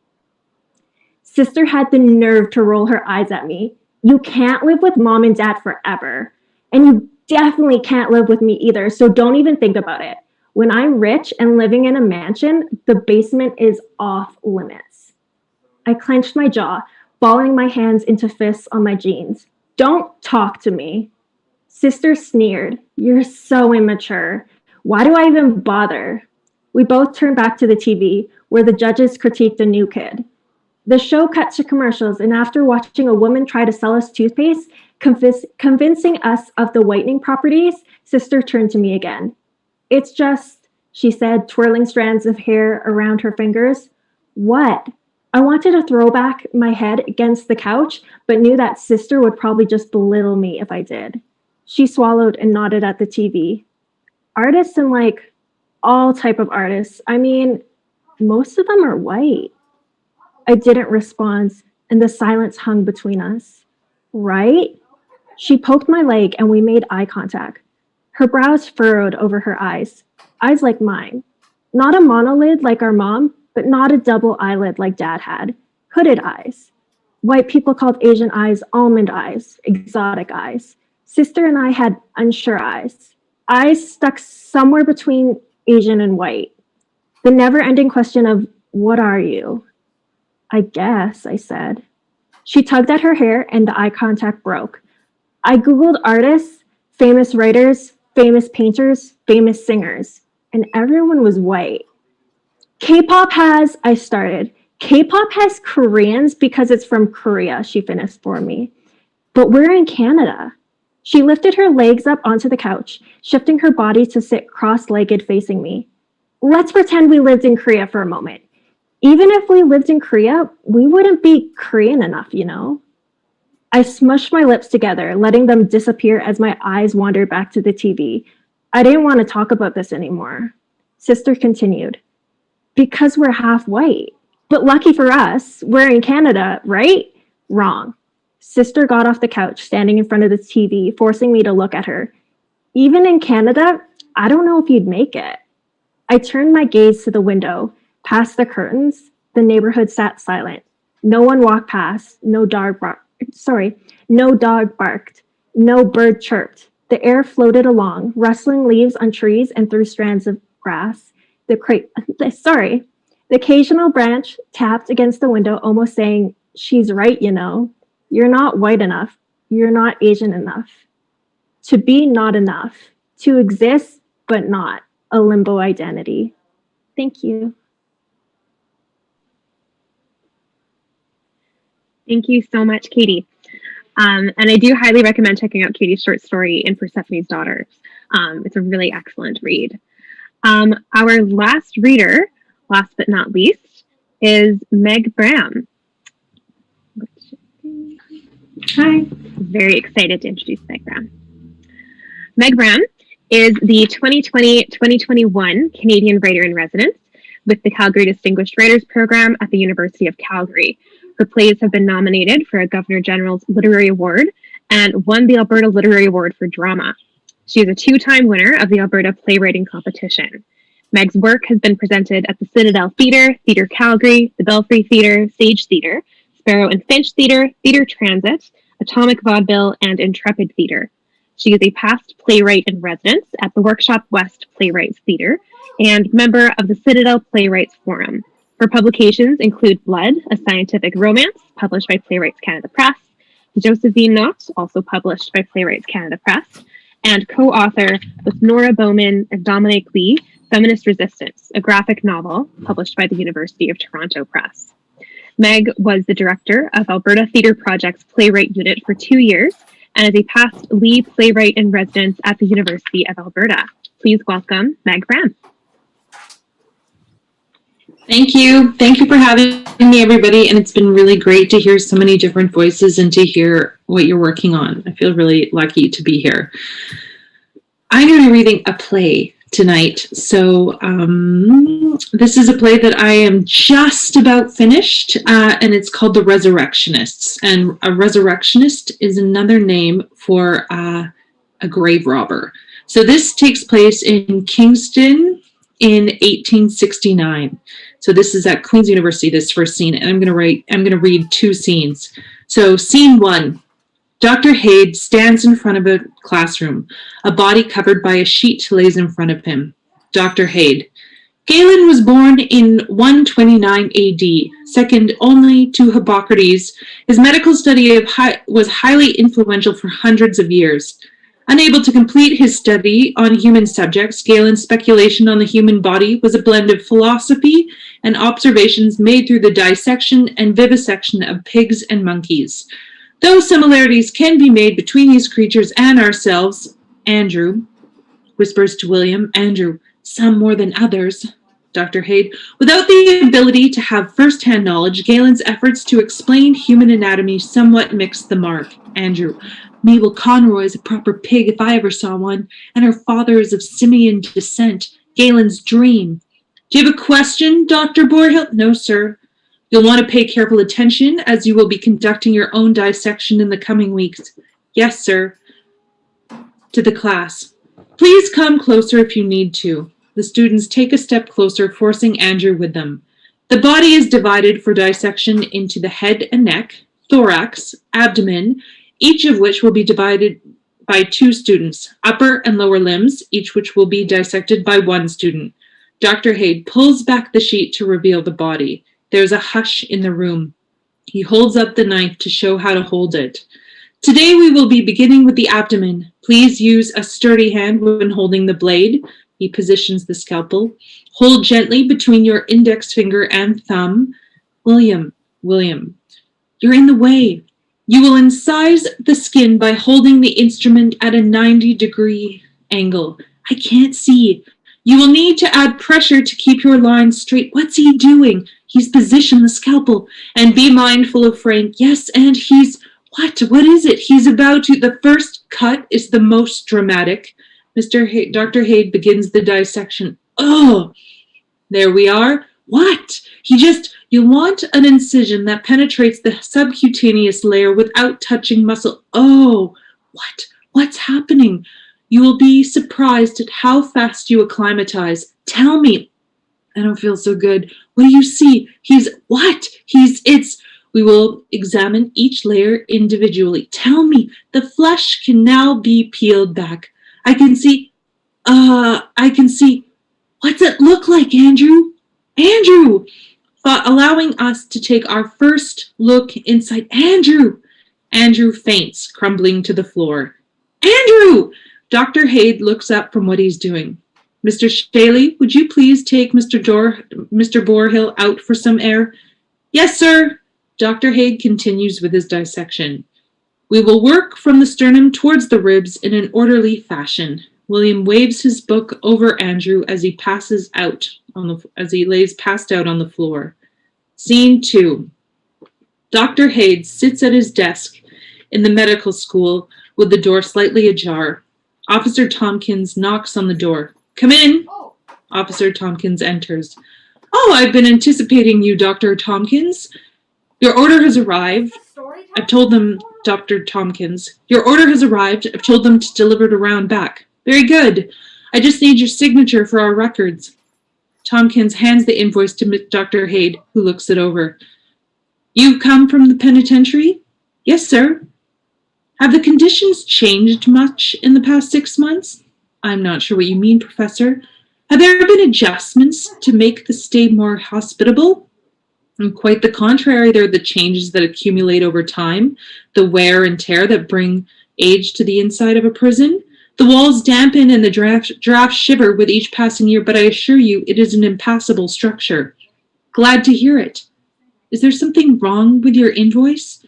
Sister had the nerve to roll her eyes at me. You can't live with mom and dad forever. And you definitely can't live with me either, so don't even think about it. When I'm rich and living in a mansion, the basement is off limits. I clenched my jaw, balling my hands into fists on my jeans. Don't talk to me. Sister sneered. You're so immature. Why do I even bother? We both turned back to the TV, where the judges critiqued the new kid. The show cut to commercials, and after watching a woman try to sell us toothpaste, convincing us of the whitening properties, sister turned to me again. It's just, she said, twirling strands of hair around her fingers. What? I wanted to throw back my head against the couch, but knew that sister would probably just belittle me if I did. She swallowed and nodded at the TV. Artists and like all type of artists. I mean, most of them are white. I didn't respond, and the silence hung between us. Right? She poked my leg and we made eye contact. Her brows furrowed over her eyes like mine. Not a monolid like our mom, but not a double eyelid like dad had. Hooded eyes. White people called Asian eyes almond eyes, exotic eyes. Sister and I had unsure eyes. Eyes stuck somewhere between Asian and white. The never-ending question of, what are you? I guess, I said. She tugged at her hair and the eye contact broke. I Googled artists, famous writers, famous painters, famous singers, and everyone was white. K-pop has, I started. K-pop has Koreans because it's from Korea, she finished for me. But we're in Canada. She lifted her legs up onto the couch, shifting her body to sit cross-legged facing me. Let's pretend we lived in Korea for a moment. Even if we lived in Korea, we wouldn't be Korean enough, you know? I smushed my lips together, letting them disappear as my eyes wandered back to the TV. I didn't want to talk about this anymore. Sister continued, because we're half white. But lucky for us, we're in Canada, right? Wrong. Sister got off the couch, standing in front of the TV, forcing me to look at her. Even in Canada, I don't know if you'd make it. I turned my gaze to the window. Past the curtains, the neighborhood sat silent. No one walked past, no dog barked, no bird chirped. The air floated along, rustling leaves on trees and through strands of grass. The occasional branch tapped against the window, almost saying, she's right, you know. You're not white enough. You're not Asian enough. To be not enough. To exist, but not. A limbo identity. Thank you. Thank you so much, Katie. And I do highly recommend checking out Katie's short story in Persephone's Daughters. It's a really excellent read. Our last reader, last but not least, is Meg Braem. Hi. Very excited to introduce Meg Braem. Meg Braem is the 2020-2021 Canadian Writer-in-Residence with the Calgary Distinguished Writers Program at the University of Calgary. Her plays have been nominated for a Governor General's Literary Award and won the Alberta Literary Award for Drama. She is a two-time winner of the Alberta Playwriting Competition. Meg's work has been presented at the Citadel Theatre, Theatre Calgary, the Belfry Theatre, Sage Theatre, Sparrow and Finch Theatre, Theatre Transit, Atomic Vaudeville, and Intrepid Theatre. She is a past playwright in residence at the Workshop West Playwrights Theatre and member of the Citadel Playwrights Forum. Her publications include Blood, a scientific romance, published by Playwrights Canada Press, Josephine Knott, also published by Playwrights Canada Press, and co-author with Nora Bowman and Dominic Lee, Feminist Resistance, a graphic novel published by the University of Toronto Press. Meg was the director of Alberta Theatre Project's Playwright Unit for 2 years and is a past Lee Playwright in Residence at the University of Alberta. Please welcome Meg Braem. Thank you. Thank you for having me, everybody. And it's been really great to hear so many different voices and to hear what you're working on. I feel really lucky to be here. I'm going to be reading a play tonight. So this is a play that I am just about finished, and it's called The Resurrectionists. And a resurrectionist is another name for a grave robber. So this takes place in Kingston in 1869. So this is at Queen's University, this first scene, and I'm going to read two scenes. So scene 1. Dr. Haid stands in front of a classroom. A body covered by a sheet lays in front of him. Dr. Haid. Galen was born in 129 AD, second only to Hippocrates. His medical study was highly influential for hundreds of years. Unable to complete his study on human subjects, Galen's speculation on the human body was a blend of philosophy and observations made through the dissection and vivisection of pigs and monkeys. Though similarities can be made between these creatures and ourselves, Andrew whispers to William, Andrew, some more than others, Dr. Haid. Without the ability to have first-hand knowledge, Galen's efforts to explain human anatomy somewhat mixed the mark. Andrew, Mabel Conroy is a proper pig if I ever saw one, and her father is of simian descent. Galen's dream. Do you have a question, Dr. Borhill? No, sir. You'll want to pay careful attention as you will be conducting your own dissection in the coming weeks. Yes, sir. To the class. Please come closer if you need to. The students take a step closer, forcing Andrew with them. The body is divided for dissection into the head and neck, thorax, abdomen, each of which will be divided by 2 students, upper and lower limbs, each which will be dissected by 1 student. Dr. Haid pulls back the sheet to reveal the body. There's a hush in the room. He holds up the knife to show how to hold it. Today we will be beginning with the abdomen. Please use a sturdy hand when holding the blade. He positions the scalpel. Hold gently between your index finger and thumb. William, you're in the way. You will incise the skin by holding the instrument at a 90-degree angle. I can't see. You will need to add pressure to keep your line straight. What's he doing? He's positioned the scalpel. And be mindful of Frank. Yes, and he's What is it? He's about to. The first cut is the most dramatic. Dr. Haid begins the dissection. Oh, there we are. What? You want an incision that penetrates the subcutaneous layer without touching muscle. Oh, what? What's happening? You will be surprised at how fast you acclimatize. Tell me. I don't feel so good. What do you see? We will examine each layer individually. Tell me, the flesh can now be peeled back. I can see. What's it look like, Andrew? Andrew! Allowing us to take our first look inside. Andrew! Andrew faints, crumbling to the floor. Andrew! Dr. Haid looks up from what he's doing. Mr. Shaley, would you please take Mr. Borhill out for some air? Yes, sir. Dr. Haid continues with his dissection. We will work from the sternum towards the ribs in an orderly fashion. William waves his book over Andrew as he lays passed out on the floor. Scene 2. Dr. Haid sits at his desk in the medical school with the door slightly ajar. Officer Tompkins knocks on the door. Come in. Officer Tompkins enters. Oh, I've been anticipating you, Dr. Tompkins. Your order has arrived. I've told them, Dr. Tompkins. Your order has arrived. I've told them to deliver it around back. Very good. I just need your signature for our records. Tompkins hands the invoice to Dr. Haid, who looks it over. You've come from the penitentiary? Yes, sir. Have the conditions changed much in the past 6 months? I'm not sure what you mean, Professor. Have there been adjustments to make the stay more hospitable? And quite the contrary, there are the changes that accumulate over time, the wear and tear that bring age to the inside of a prison. The walls dampen and the drafts shiver with each passing year, but I assure you it is an impassable structure. Glad to hear it. Is there something wrong with your invoice?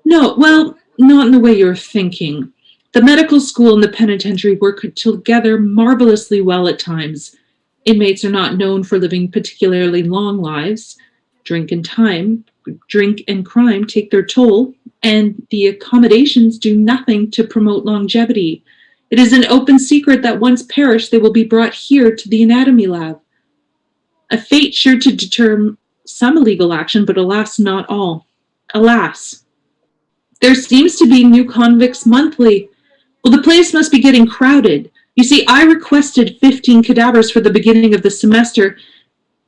No, well, not in the way you're thinking. The medical school and the penitentiary work together marvelously well at times. Inmates are not known for living particularly long lives. Drink and crime take their toll, and the accommodations do nothing to promote longevity. It is an open secret that once perished, they will be brought here to the anatomy lab. A fate sure to deter some illegal action, but alas, not all. Alas. There seems to be new convicts monthly. Well, the place must be getting crowded. You see, I requested 15 cadavers for the beginning of the semester.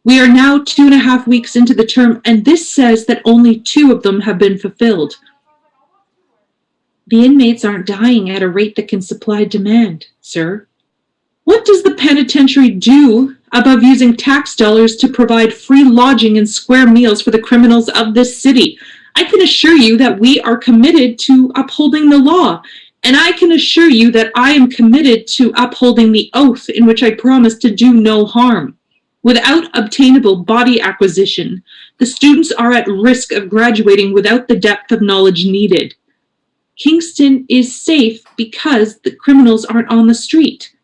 We are now 2.5 weeks into the term, and this says that only 2 of them have been fulfilled. The inmates aren't dying at a rate that can supply demand, sir. What does the penitentiary do above using tax dollars to provide free lodging and square meals for the criminals of this city? I can assure you that we are committed to upholding the law, and I can assure you that I am committed to upholding the oath in which I promised to do no harm. Without obtainable body acquisition, the students are at risk of graduating without the depth of knowledge needed. Kingston is safe because the criminals aren't on the street.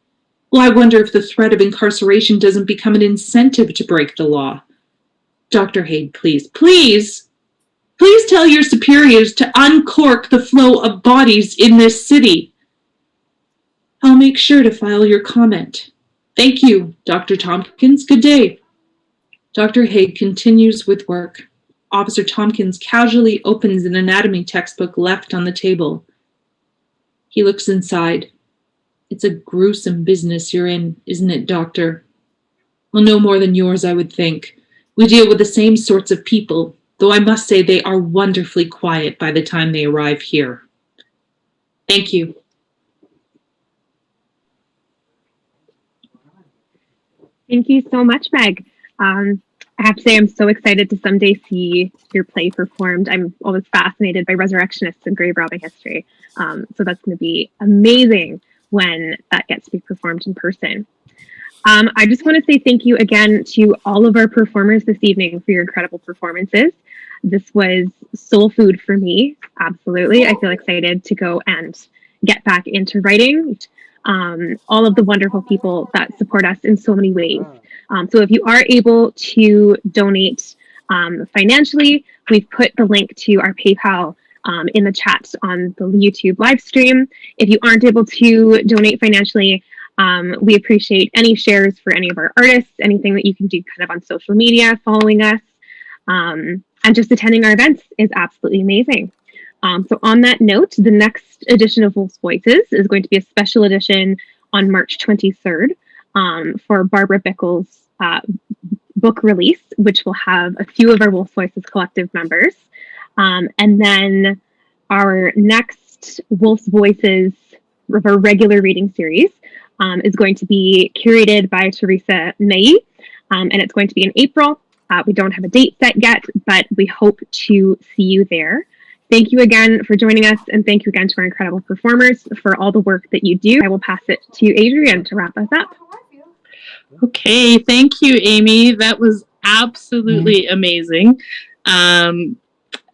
Well, I wonder if the threat of incarceration doesn't become an incentive to break the law. Dr. Haid, please tell your superiors to uncork the flow of bodies in this city. I'll make sure to file your comment. Thank you, Dr. Tompkins. Good day. Dr. Haid continues with work. Officer Tompkins casually opens an anatomy textbook left on the table. He looks inside. It's a gruesome business you're in, isn't it, Doctor? Well, no more than yours, I would think. We deal with the same sorts of people, though I must say they are wonderfully quiet by the time they arrive here. Thank you. Thank you so much, Meg. I have to say I'm so excited to someday see your play performed. I'm always fascinated by Resurrectionists and grave robbing history. So that's going to be amazing when that gets to be performed in person. I just want to say thank you again to all of our performers this evening for your incredible performances. This was soul food for me, absolutely. I feel excited to go and get back into writing. All of the wonderful people that support us in so many ways. So if you are able to donate financially, we've put the link to our PayPal in the chat on the YouTube live stream. If you aren't able to donate financially, we appreciate any shares for any of our artists, anything that you can do kind of on social media, following us, and just attending our events is absolutely amazing. So on that note, the next edition of Wolf's Voices is going to be a special edition on March 23rd for Barbara Bickle's book release, which will have a few of our Wolf's Voices collective members. And then our next Wolf's Voices, our regular reading series, is going to be curated by Teresa May, and it's going to be in April. We don't have a date set yet, but we hope to see you there. Thank you again for joining us, and thank you again to our incredible performers for all the work that you do. I will pass it to Adrian to wrap us up. Okay, thank you, Amy. That was absolutely amazing.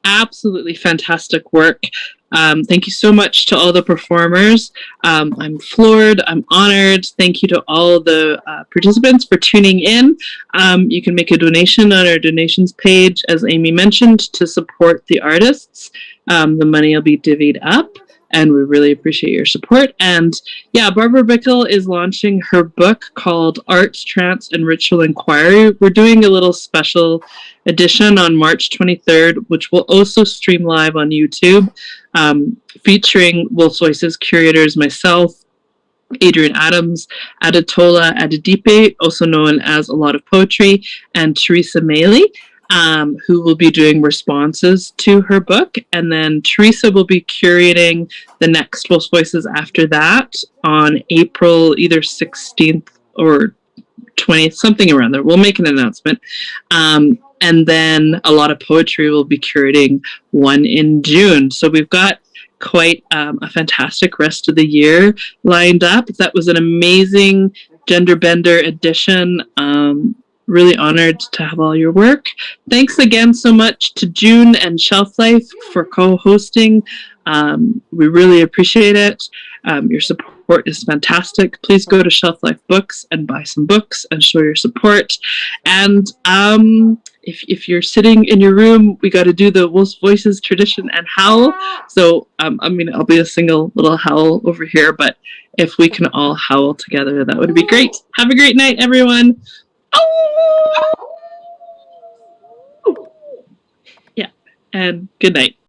Absolutely fantastic work. Thank you so much to all the performers. I'm floored. I'm honored. Thank you to all the participants for tuning in. You can make a donation on our donations page, as Amy mentioned, to support the artists. The money will be divvied up, and we really appreciate your support. And yeah, Barbara Bickle is launching her book called Arts, Trance, and Ritual Inquiry. We're doing a little special edition on March 23rd, which will also stream live on YouTube, featuring Wolf's Voices curators, myself, Adrian Adams, Adetola Adedipe, also known as A Lot of Poetry, and Teresa Maley, who will be doing responses to her book. And then Teresa will be curating the next Wolf's Voices after that on April either 16th or 20th, something around there. We'll make an announcement. And then A Lot of Poetry will be curating one in June. So we've got quite a fantastic rest of the year lined up. That was an amazing Gender Bender edition. Really honored to have all your work. Thanks again so much to June and Shelf Life for co-hosting. We really appreciate it. Your support is fantastic. Please go to Shelf Life Books and buy some books and show your support. And if you're sitting in your room, we got to do the Wolf's Voices tradition and howl. So I'll be a single little howl over here, but if we can all howl together, that would be great. Have a great night, everyone. Yeah, and good night.